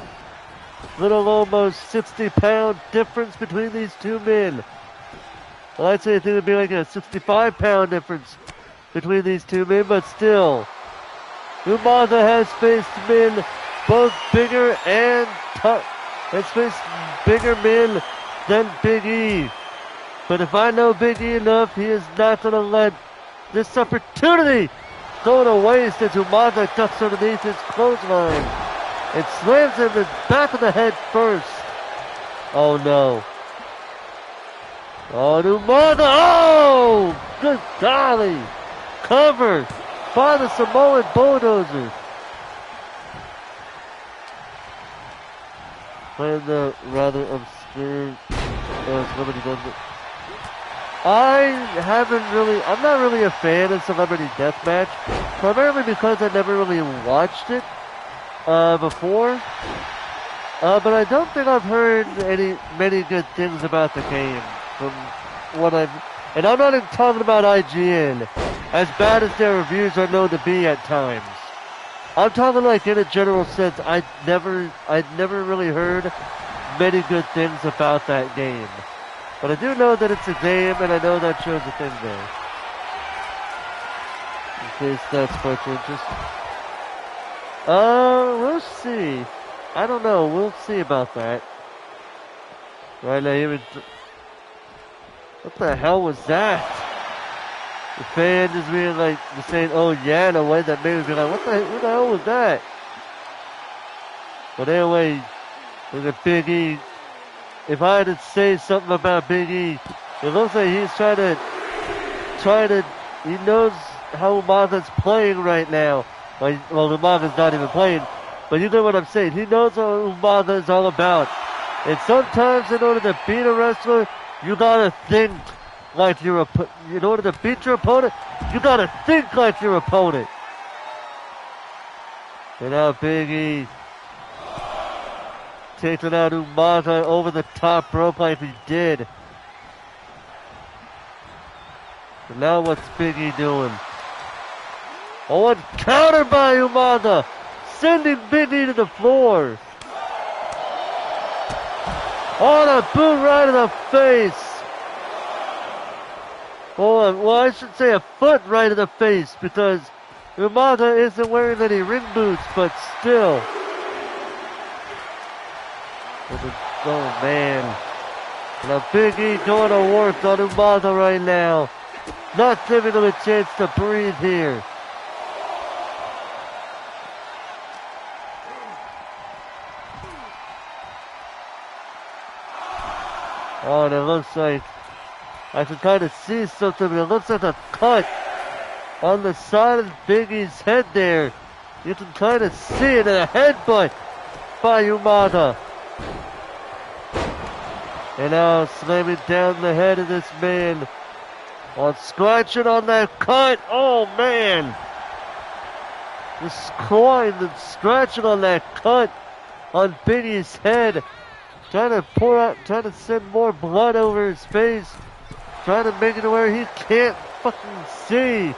almost 60-pound difference between these two men. Well, I'd say I think it'd be like a 65-pound difference between these two men, but still, Umaga has faced men both bigger and tough. Has faced bigger men than Big E. But if I know Big E enough, he is not going to let this opportunity go to waste as Umaga ducks underneath his clothesline and slams him in the back of the head first. Oh no. Oh, Umaga! Oh! Good golly! Covered by the Samoan Bulldozer. Playing the rather obscure Celebrity Deathmatch. I'm not really a fan of Celebrity Deathmatch, primarily because I never really watched it before. But I don't think I've heard many good things about the game from what and I'm not even talking about IGN, as bad as their reviews are known to be at times. I'm talking like in a general sense, I'd never really heard many good things about that game. But I do know that it's a game, and I know that shows a thing there. In case that's quite interest. We'll see. I don't know. We'll see about that. Right now, what the hell was that? The fan just being like, saying, oh yeah, in a way that made me be like, who the hell was that? But anyway, look at Big E. If I had to say something about Big E, it looks like he's trying to, he knows how Umaga's playing right now. Well, Umaga's not even playing, but you know what I'm saying. He knows what Umaga is all about. And sometimes in order to beat a wrestler, you gotta think like in order to beat your opponent, you gotta think like your opponent. And now Big E taking out Umaga over the top rope like he did. And now what's Big E doing? Oh, and counter by Umaga, sending Big E to the floor. Oh, and a boot right in the face. Oh, well, I should say a foot right in the face, because Umaga isn't wearing any ring boots, but still. Oh, man. And a Big E going to work on Umaga right now. Not giving him a chance to breathe here. Oh, and it looks like I can kind of see something, but it looks like a cut on the side of Big E's head there. You can kind of see it in a headbutt by Umaga. And now slamming down the head of this man. On scratching on that cut. Oh, man. Just clawing and scratching on that cut on Big E's head. Trying to send more blood over his face. Trying to make it to where he can't fucking see.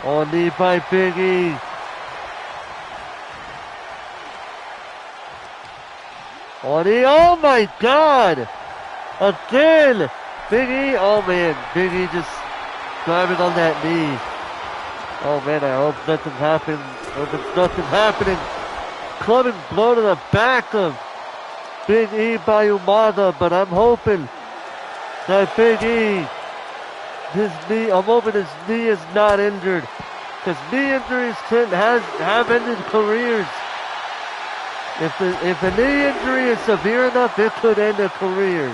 Oh, knee by Big E. Oh my God. Again. Big E. Oh man. Big E just driving on that knee. Oh man, I hope nothing happened. Hope it's nothing happening. Clubbing blow to the back of Big E by Umaga, but I'm hoping that Big E, I'm hoping his knee is not injured. Because knee injuries have ended careers. If a knee injury is severe enough, it could end a career.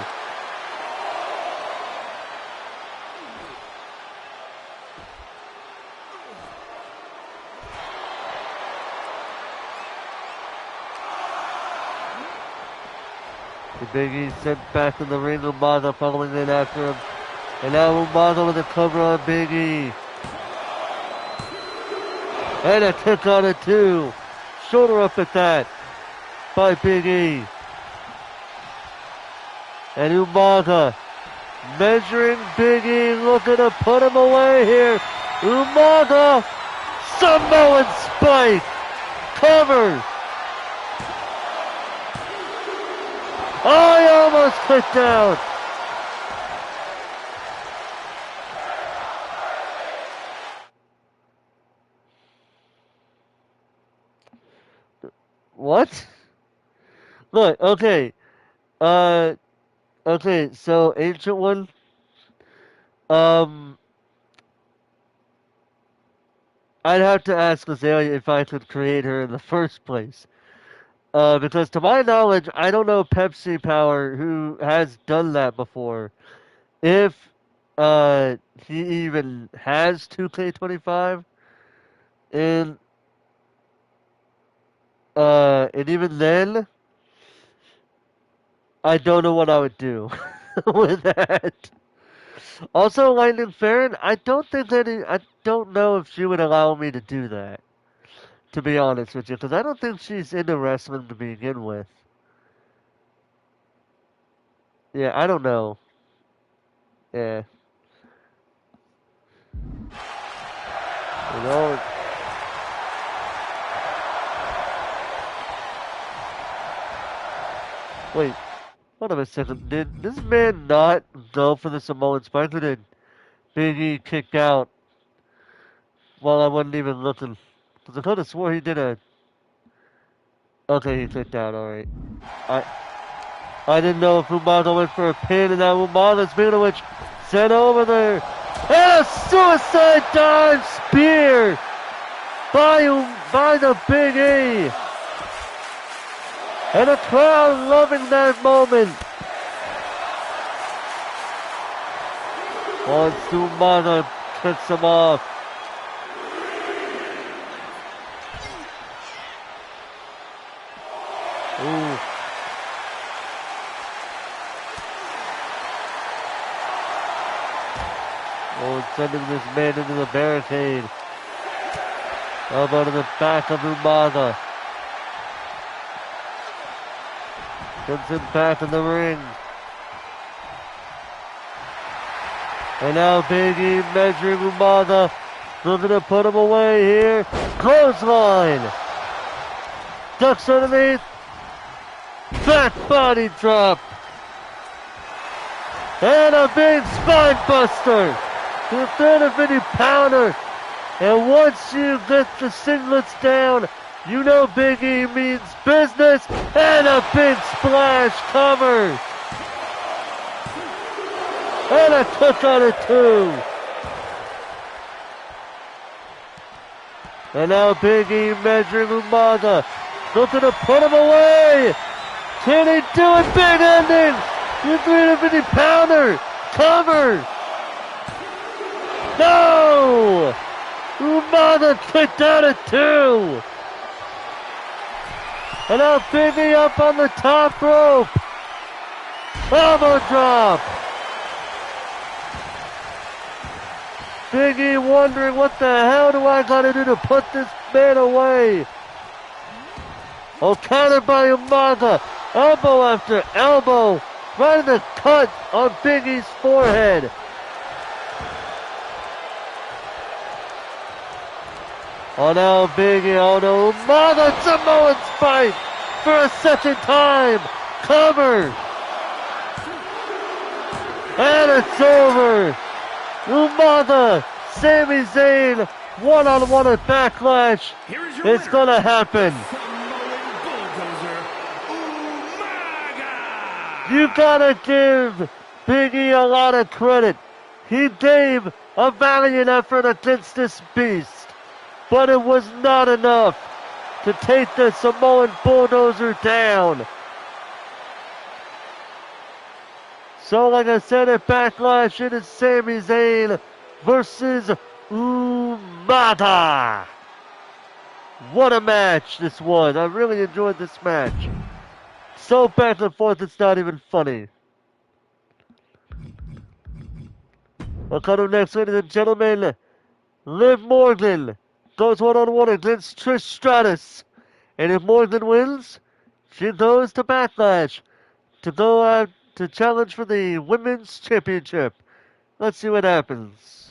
The Big E sent back in the ring, Umaga following in after him. And now Umaga with a cover on Big E. And a kick on it too. Shoulder up at that by Big E. And Umaga measuring Big E, looking to put him away here. Umaga, Samoan spike, cover. Oh, he almost clicked down. What? Look, okay. Okay, so Ancient One, I'd have to ask Azalea if I could create her in the first place. Because to my knowledge, I don't know Pepsi Power who has done that before. If, he even has 2K25, and, and even then, I don't know what I would do with that. Also, Lightning Farron, I don't know if she would allow me to do that, to be honest with you, because I don't think she's into wrestling to begin with. Yeah, I don't know. Yeah. You know, wait, hold on a second. Did this man not go for the Samoan Spike, or did Big E kick out while I wasn't even looking? Because I could have swore he did a... Okay, he kicked out, alright. I I didn't know if Umaga went for a pin, and now Umaga, speaking of which, sent over there. And a suicide dive spear by the Big E. And the crowd loving that moment. Once Umaga kicks him off. Ooh. Oh, sending this man into the barricade. Elbow to the back of Umaga. Gets him back in the ring. And now Big E measuring Umaga. Looking to put him away here. Clothesline. Ducks underneath. Back body drop. And a big spine buster. To the 350-pounder. And once you get the singlets down, you know Big E means business. And a big splash cover. And a kick on it too. And now Big E measuring Umaga. Looking to put him away. Can he do it? Big ending. The 350-pounder. Cover. No! Umaga kicked out at 2. And now Big E up on the top rope. Elbow drop. Big E wondering what the hell do I gotta do to put this man away. Oh, countered by Umaga. Elbow after elbow. Right in the cut on Big E's forehead. Oh no, Big E, oh no, Umaga, Samoan spike for a second time. Cover. And it's over. Umaga, Sami Zayn, one-on-one at Backlash. It's gonna happen. Samoan Bulldozer, Umaga. You gotta give Big E a lot of credit. He gave a valiant effort against this beast, but it was not enough to take the Samoan Bulldozer down. So like I said at Backlash, it is Sami Zayn versus Umaga. What a match this was. I really enjoyed this match. So back and forth, it's not even funny. Well, coming up next, ladies and gentlemen, Liv Morgan goes one-on-one against Trish Stratus. And if Morgan wins, she goes to Backlash to go out to challenge for the Women's Championship. Let's see what happens.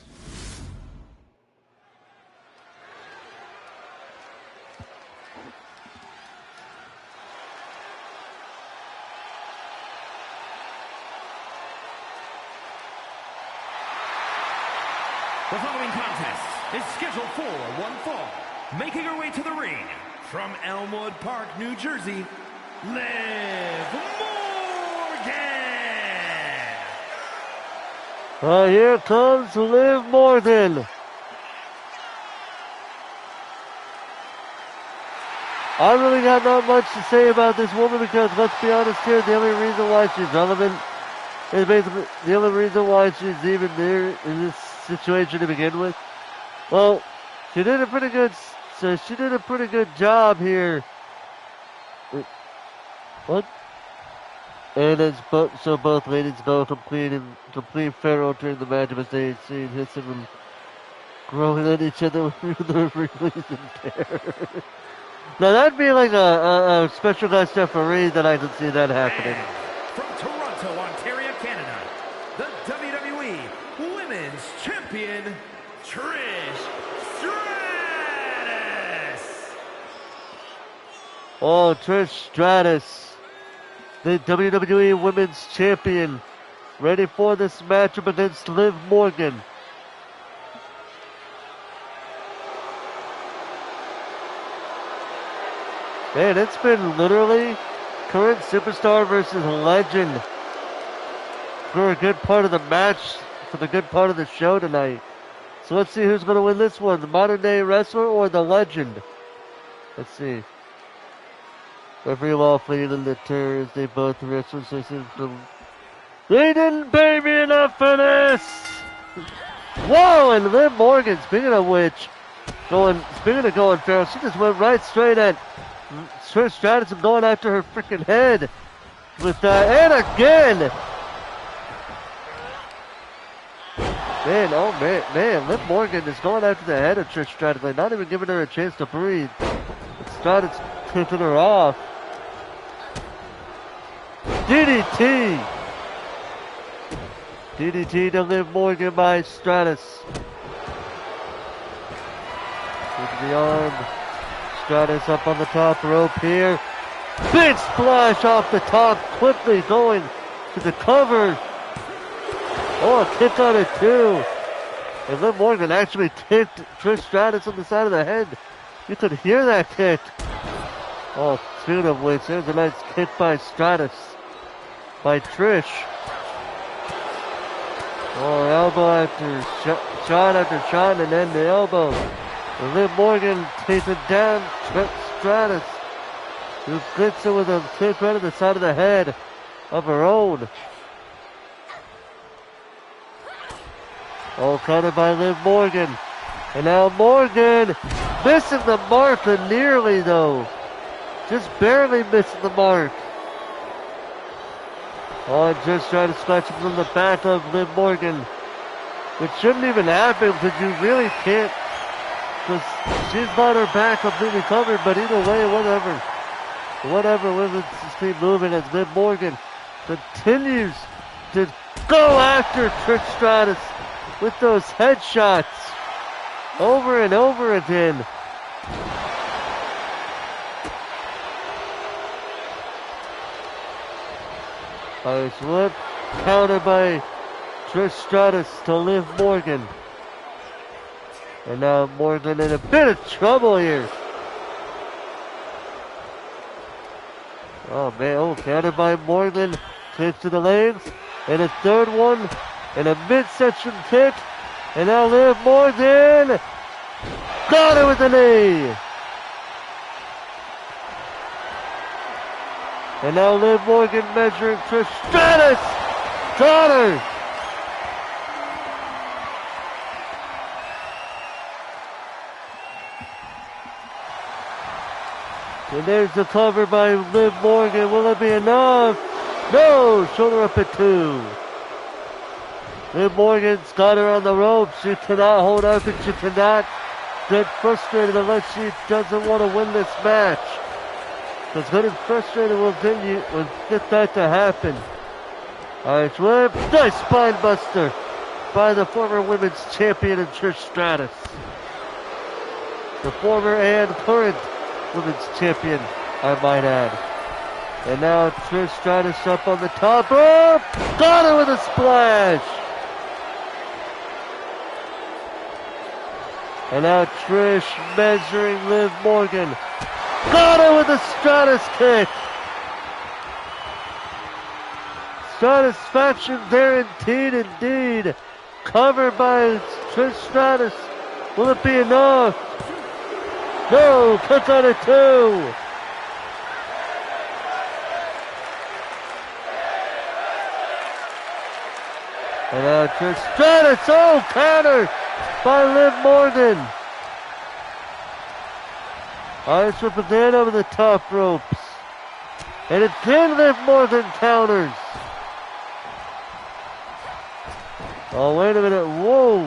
The following contest is scheduled for one fall. Making her way to the ring from Elmwood Park, New Jersey, Liv Morgan. Here comes Liv Morgan. I really got not much to say about this woman because, let's be honest here, the only reason why she's relevant is basically the only reason why she's even there in this situation to begin with. Well, she did a pretty good job here. What? And as both ladies go complete Pharaoh during the match as they see hits and growing at each other with the release and tear. Now that'd be like a special guest referee that I can see that happening. And from Toronto, Ontario, Canada, the WWE Women's Champion, Trish Stratus. Oh, Trish Stratus, the WWE Women's Champion, ready for this matchup against Liv Morgan. Man, it's been literally current superstar versus legend for a good part of the match, for the good part of the show tonight. So let's see who's going to win this one, the modern day wrestler or the legend. Let's see. Referee Lawfully and the Terrors, they both wrestled. They didn't pay me enough for this! Whoa, and Liv Morgan, speaking of going feral, she just went right straight at Trish Stratus and going after her freaking head with that, and again! Man, Liv Morgan is going after the head of Trish Stratus, like not even giving her a chance to breathe. Stratus tipping her off. DDT! DDT to Liv Morgan by Stratus. With the arm. Stratus up on the top rope here. Big splash off the top, quickly going to the cover. Oh, a kick on it too. And Liv Morgan actually kicked Trish Stratus on the side of the head. You could hear that kick. Oh, speaking of which, there's a nice kick by Stratus. By Trish. Oh, elbow after shot after shot, and then the elbow. And Liv Morgan takes it down Stratus, who gets it with a kick right at the side of the head of her own. Oh, countered by Liv Morgan. And now Morgan missing the mark nearly though. Just barely missing the mark. Oh, and just trying to scratch it from the back of Liv Morgan. Which shouldn't even happen because you really can't. Because she's got her back completely covered, but either way, whatever. We'll just keep moving as Liv Morgan continues to go after Trish Stratus with those headshots over and over again. Irish whip, countered by Trish Stratus to Liv Morgan. And now Morgan in a bit of trouble here. Oh man, countered by Morgan Kick to the legs. And a third one. And a midsection kick. And now Liv Morgan. Got it with the knee. And now Liv Morgan measuring Trish Stratus. Got her. And there's the cover by Liv Morgan. Will it be enough? No! Shoulder up at 2. Liv Morgan's got her on the ropes. She cannot hold up and she cannot get frustrated unless she doesn't want to win this match. Because getting frustrated will get that to happen. Alright, Liv. Nice spine buster by the former women's champion and Trish Stratus. The former and current women's champion, I might add. And now Trish Stratus up on the top rope. Got her with a splash. And now Trish measuring Liv Morgan. Got her with a Stratus kick. Satisfaction guaranteed indeed. Covered by Trish Stratus. Will it be enough? No, kick out of 2. And now Trish Stratus, counter by Liv Morgan. Irish whip again over the top ropes. And again Liv Morgan counters. Oh, wait a minute, whoa.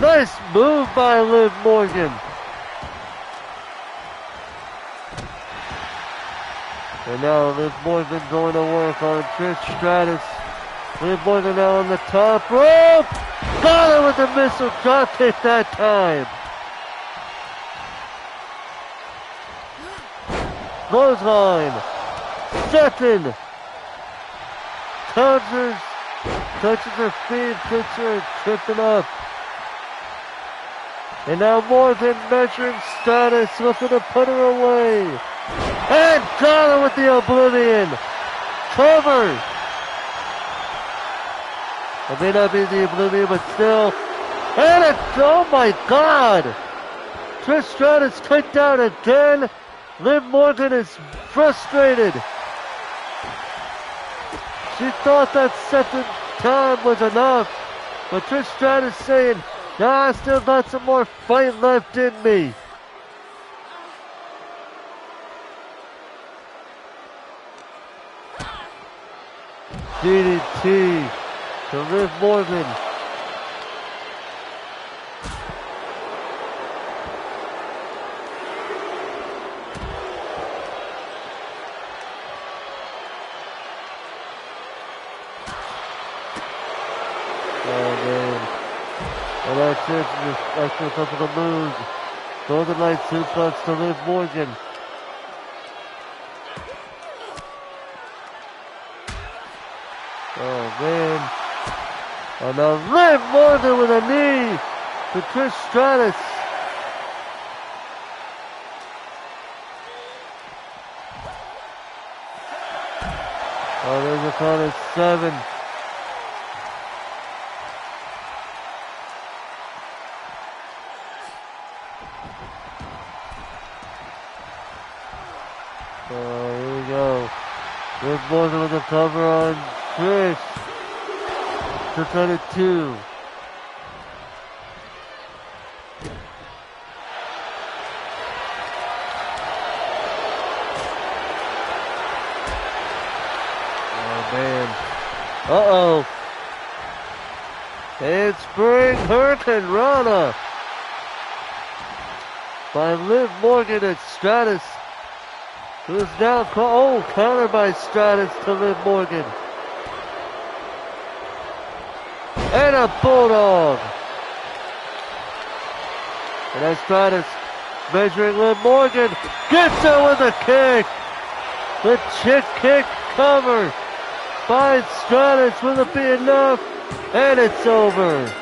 Nice move by Liv Morgan. And now Liv Morgan going to work on Trish Stratus. Liv Morgan now on the top rope. Got her with the missile drop kick that time. Clothesline. Second. Counters. Touches her feet. Puts her tripping up. And now Morgan measuring Stratus, looking to put her away. And got her with the Oblivion. Cover. It may not be the Oblivion, but still. And it's, oh my God. Trish Stratus kicked out again. Liv Morgan is frustrated. She thought that second time was enough. But Trish Stratus saying, nah, I still got some more fight left in me. DDT to Liv Morgan. Oh man. And that's it. After a couple of moves. Golden Light suplex to Liv Morgan. Oh man. And now Liv Morgan with a knee to Trish Stratus. Oh, there's a count of 7. Oh, here we go. Liv Morgan with a cover on Trish. To cut it 2. Oh man. Uh-oh. And Spring Hurricane Rana by Liv Morgan and Stratus. Who's now counter by Stratus to Liv Morgan. And a Bulldog. And as Stratus measuring Liv Morgan. Gets her with a kick. The chick kick cover by Stratus. Will it be enough? And it's over.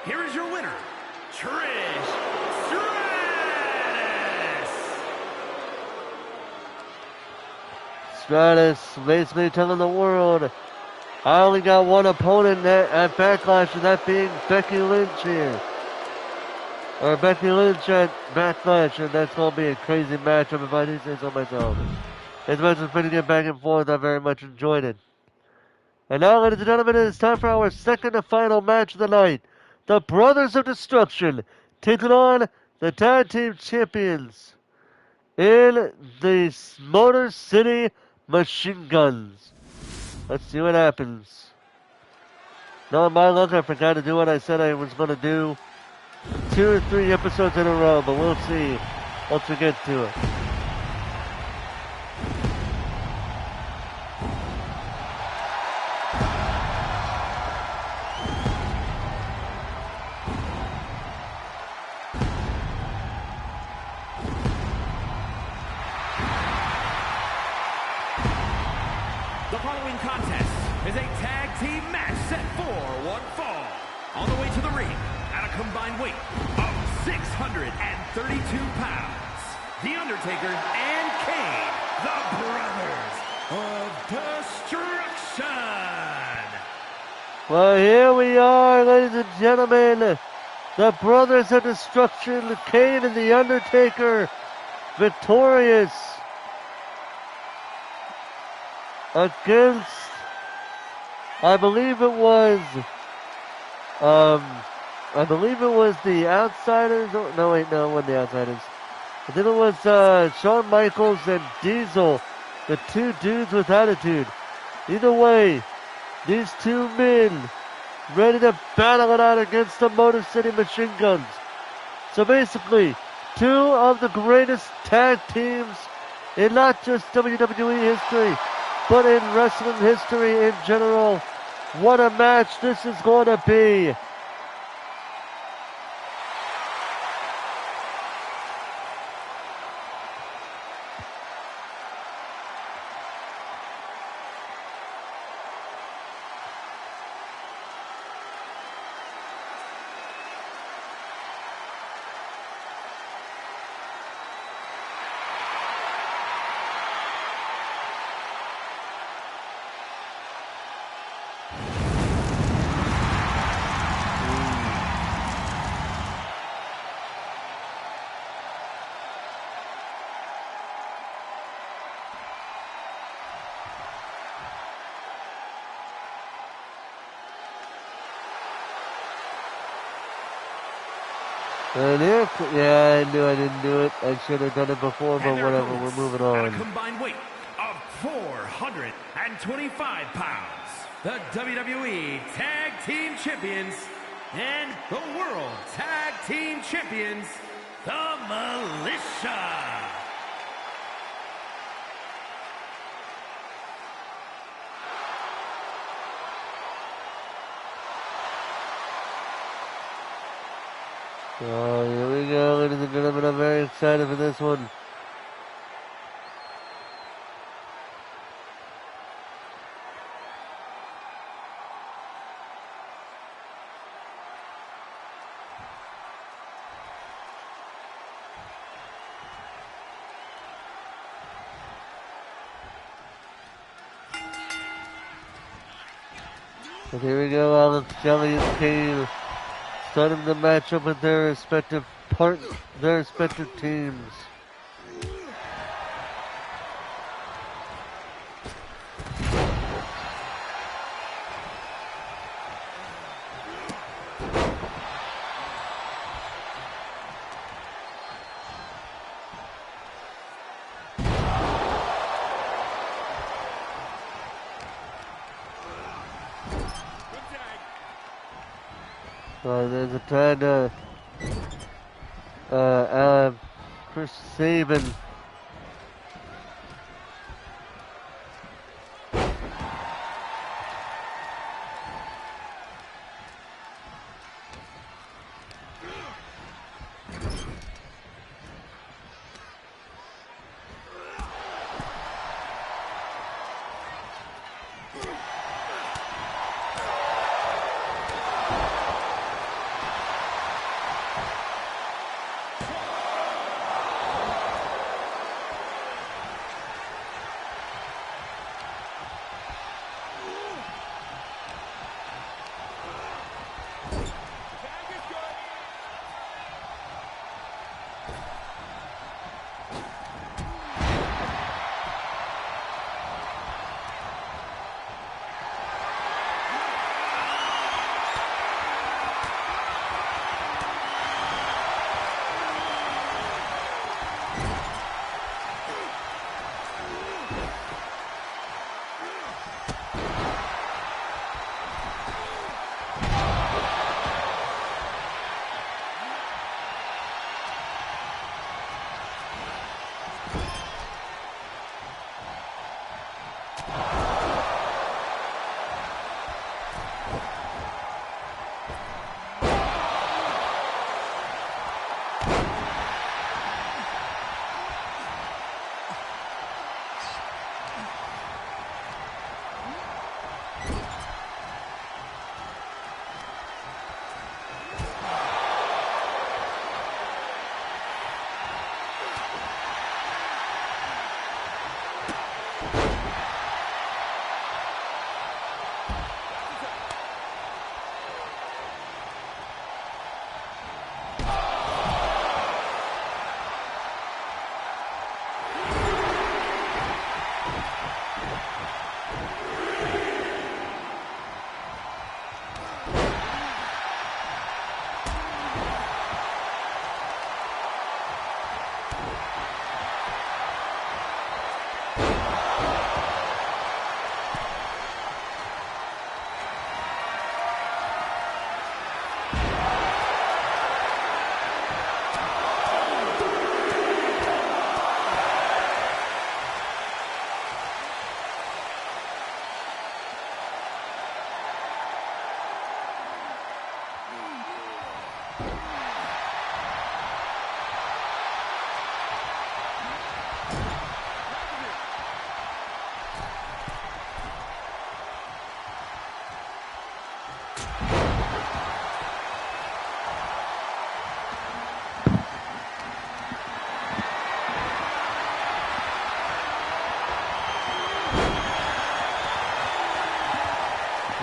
Here is your winner, Trish Stratus. Stratus basically telling the world, I only got one opponent at Backlash, and that being Becky Lynch here. Or Becky Lynch at Backlash, and that's going to be a crazy matchup if I do say so myself. This match was pretty good back and forth. I very much enjoyed it. And now, ladies and gentlemen, it is time for our second and final match of the night. The Brothers of Destruction taking on the Tag Team Champions in the Motor City Machine Guns. Let's see what happens. No, my luck, I forgot to do what I said I was going to do 2 or 3 episodes in a row, but we'll see once we get to it. The following contest is a tag team match set for one fall. On the way to the ring, at a combined weight of 632 pounds, The Undertaker and Kane, the Brothers of Destruction. Well, here we are, ladies and gentlemen. The Brothers of Destruction, Kane and The Undertaker, victorious against, I believe it was the Outsiders. No, wait, no, it wasn't the Outsiders. I think it was Shawn Michaels and Diesel, the two dudes with attitude. Either way, these two men ready to battle it out against the Motor City Machine Guns. So basically, two of the greatest tag teams in not just WWE history, but in wrestling history in general. What a match this is going to be. And here, yeah, I knew I didn't do it. I should have done it before, but whatever, we're moving on. At a combined weight of 425 pounds, the WWE Tag Team Champions and the World Tag Team Champions, the Militia. Oh, here we go, ladies and gentlemen. I'm very excited for this one. And here we go, Alex, Jelly, and Kane starting the matchup with their respective teams. There's a tag, Chris Sabin.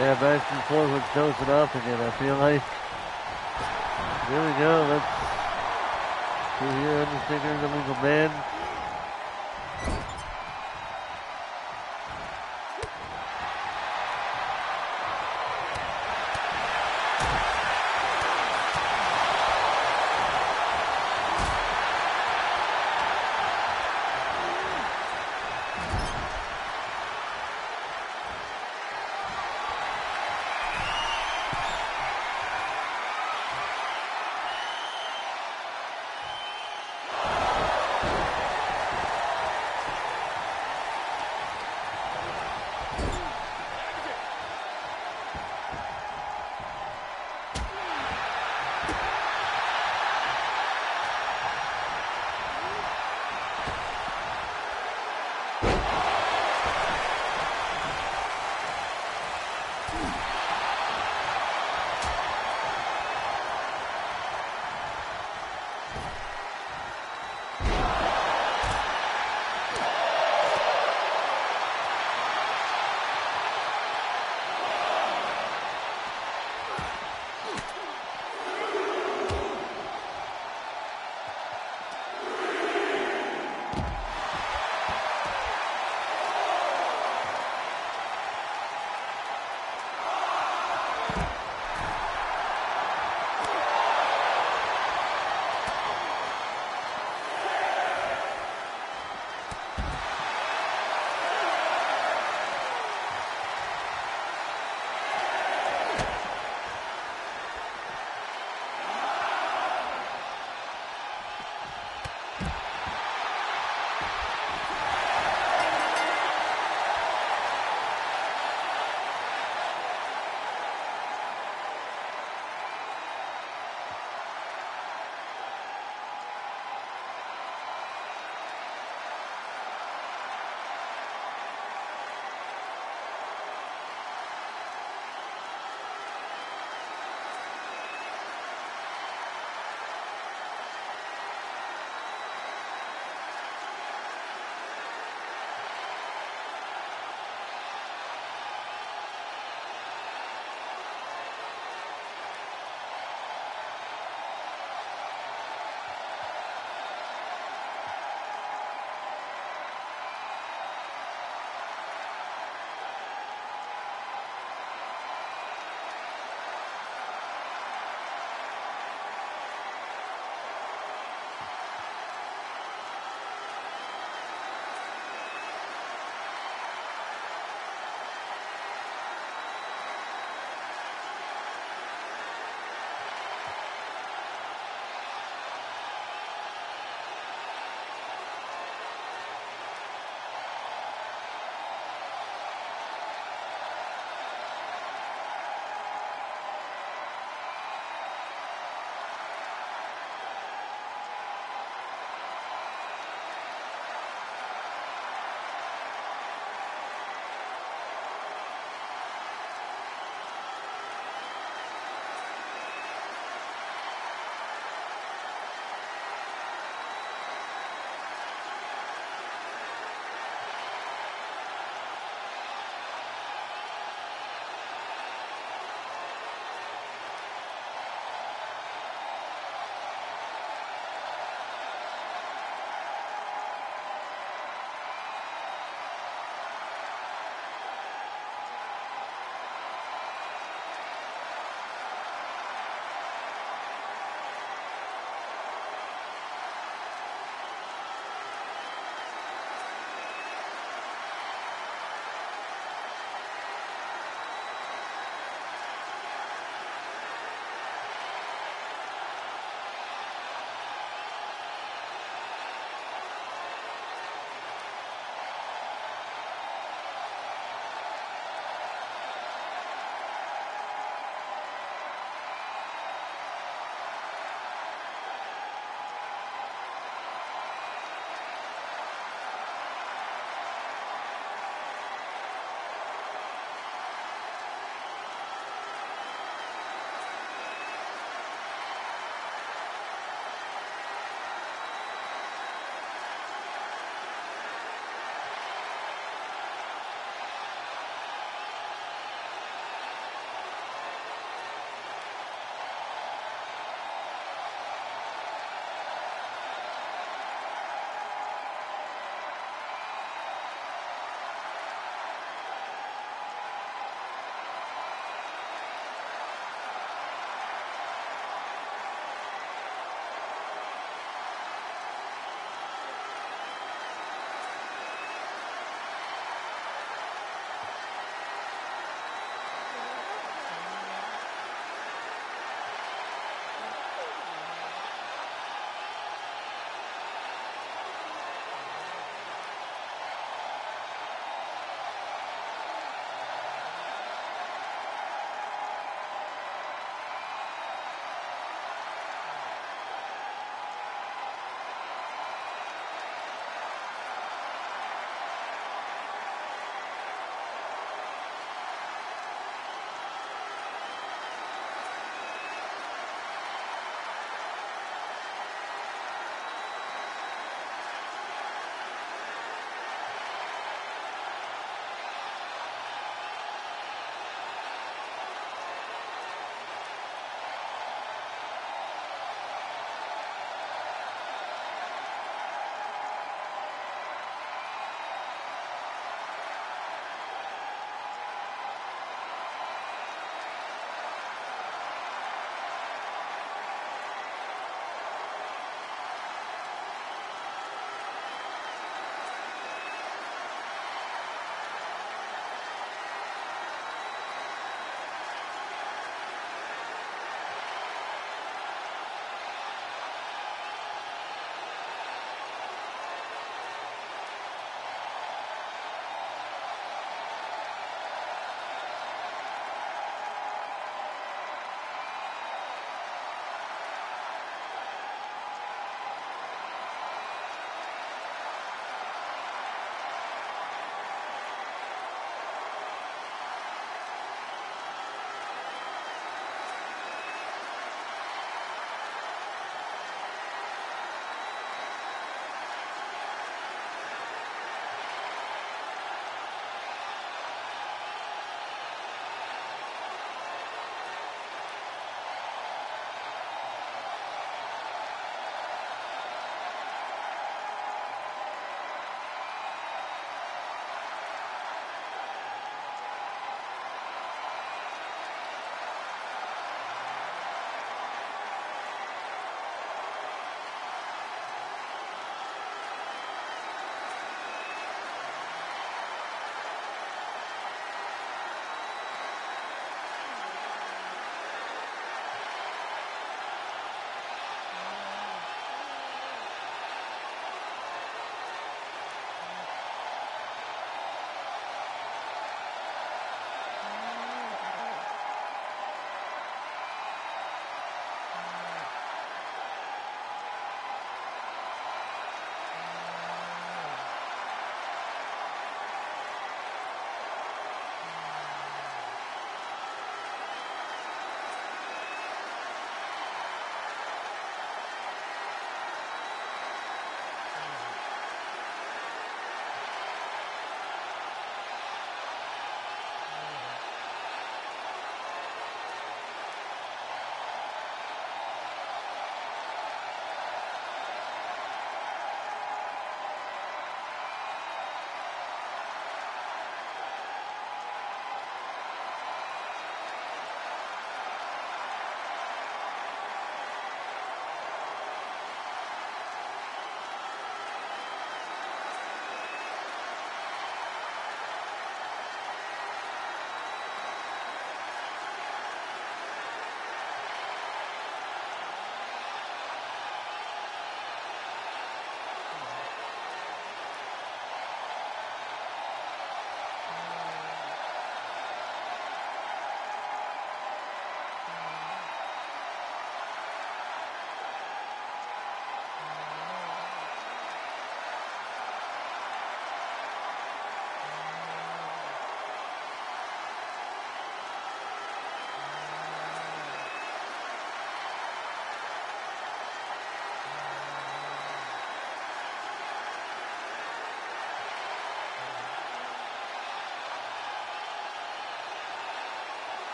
Yeah, back and forth was dosing off again, I feel like. Here we go, let's see here, Undertaker, the legal man.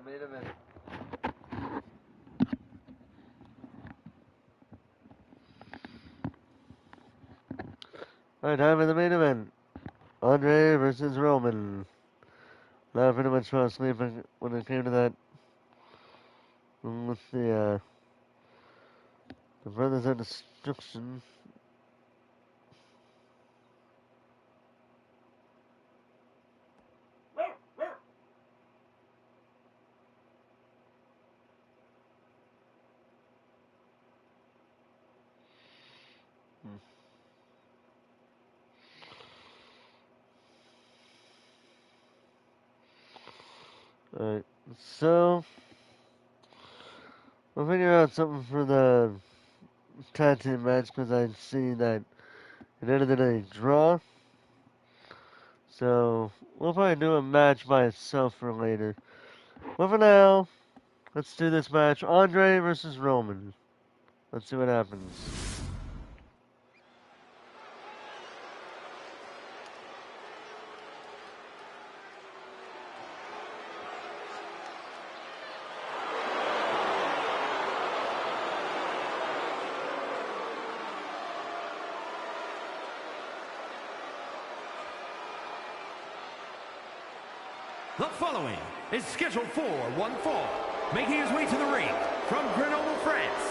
main event. Alright, time for the main event. Andre versus Roman. Not pretty much fell asleep when it came to that. With the Brothers of Destruction. Alright, so we'll figure out something for the tag team match because I see that it ended in a draw. So we'll probably do a match by itself for later. But for now, let's do this match. Andre versus Roman. Let's see what happens. The following is scheduled for one fall, making his way to the ring from Grenoble, France,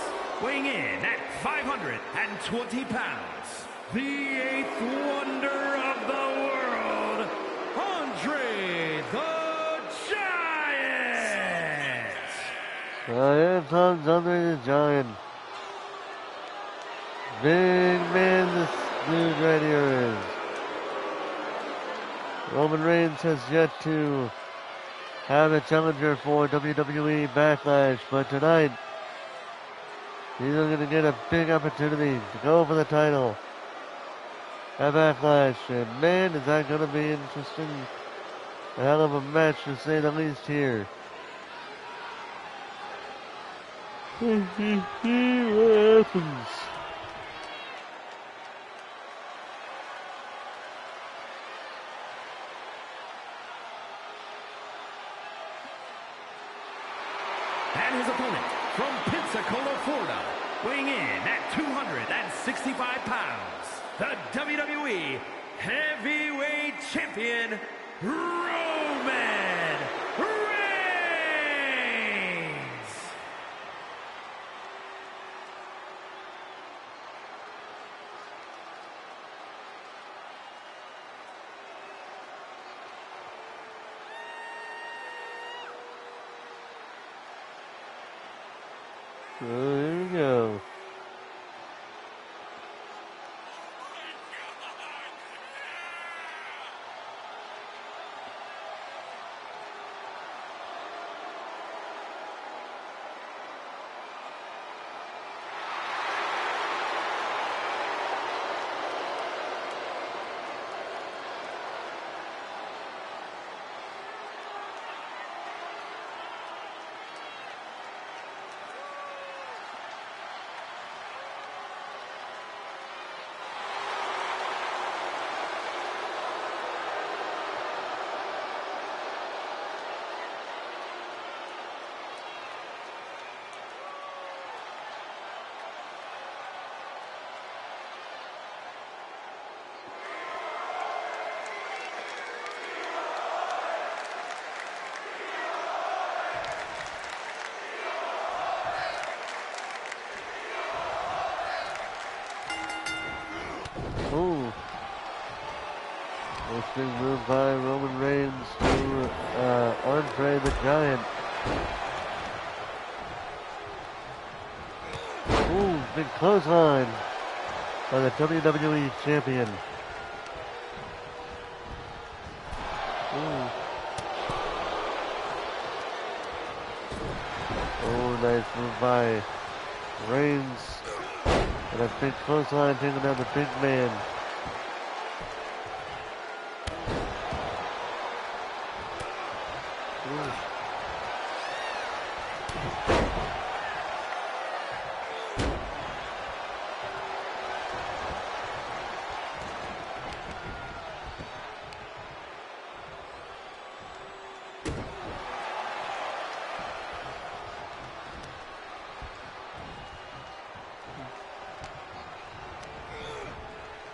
weighing in at 520 pounds, the eighth wonder of the world, Andre the Giant! Here comes Andre the Giant. Big man, this dude right here is. Roman Reigns has yet to have a challenger for WWE Backlash, but tonight he's going to get a big opportunity to go for the title at Backlash. And man, is that going to be interesting. A hell of a match to say the least here. What happens? And his opponent from Pensacola, Florida, weighing in at 265 pounds, the WWE Heavyweight Champion, Roman Reigns! So here we go. Ooh. Nice big move by Roman Reigns to Andre the Giant. Ooh, big clothesline by the WWE Champion. Ooh. Oh, nice move by Reigns. And a big clothesline taking down the big man. Ooh.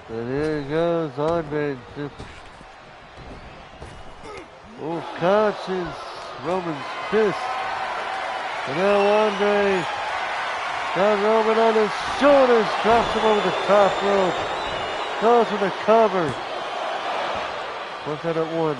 And here goes Andre. Oh, catches Roman's fist. And now Andre got Roman on his shoulders, drops him over the top rope. Goes for the cover. Puts that at 1.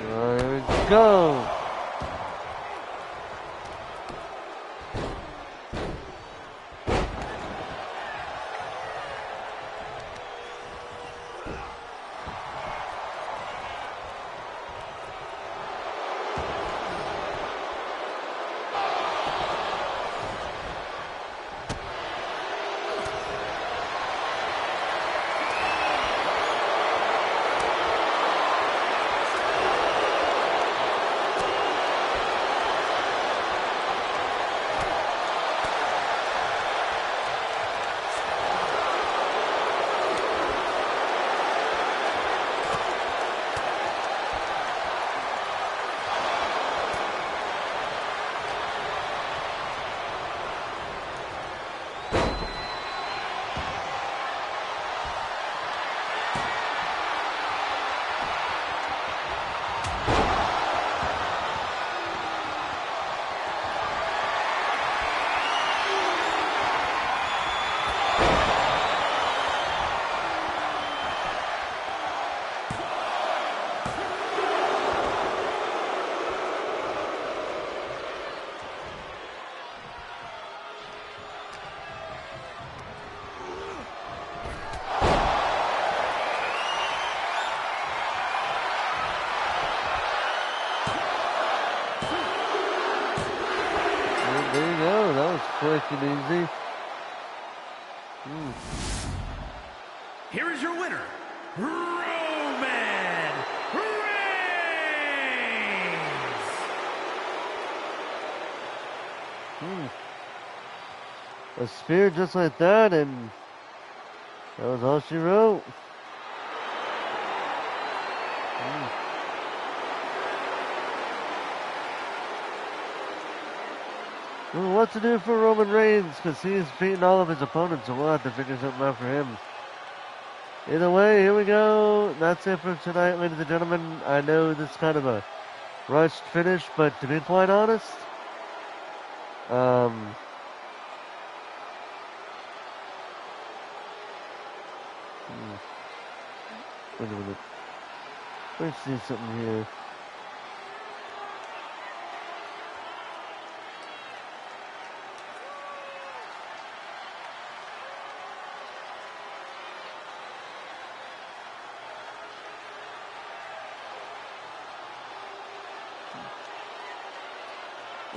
There we go. There you go. That was quick and easy. Here is your winner, Roman Reigns. A spear just like that, and that was all she wrote. Well, what to do for Roman Reigns, because he's beaten all of his opponents, so we'll have to figure something out for him. Either way, here we go. That's it for tonight, ladies and gentlemen. I know this is kind of a rushed finish, but to be quite honest, wait a minute. Let's see something here.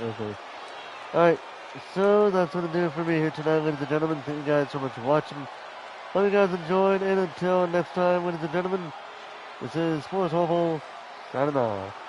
Okay. Alright, so that's going to do it for me here tonight, ladies and gentlemen. Thank you guys so much for watching. Hope you guys enjoyed, and until next time, ladies and gentlemen, this is Forrest Hopeful, signing off.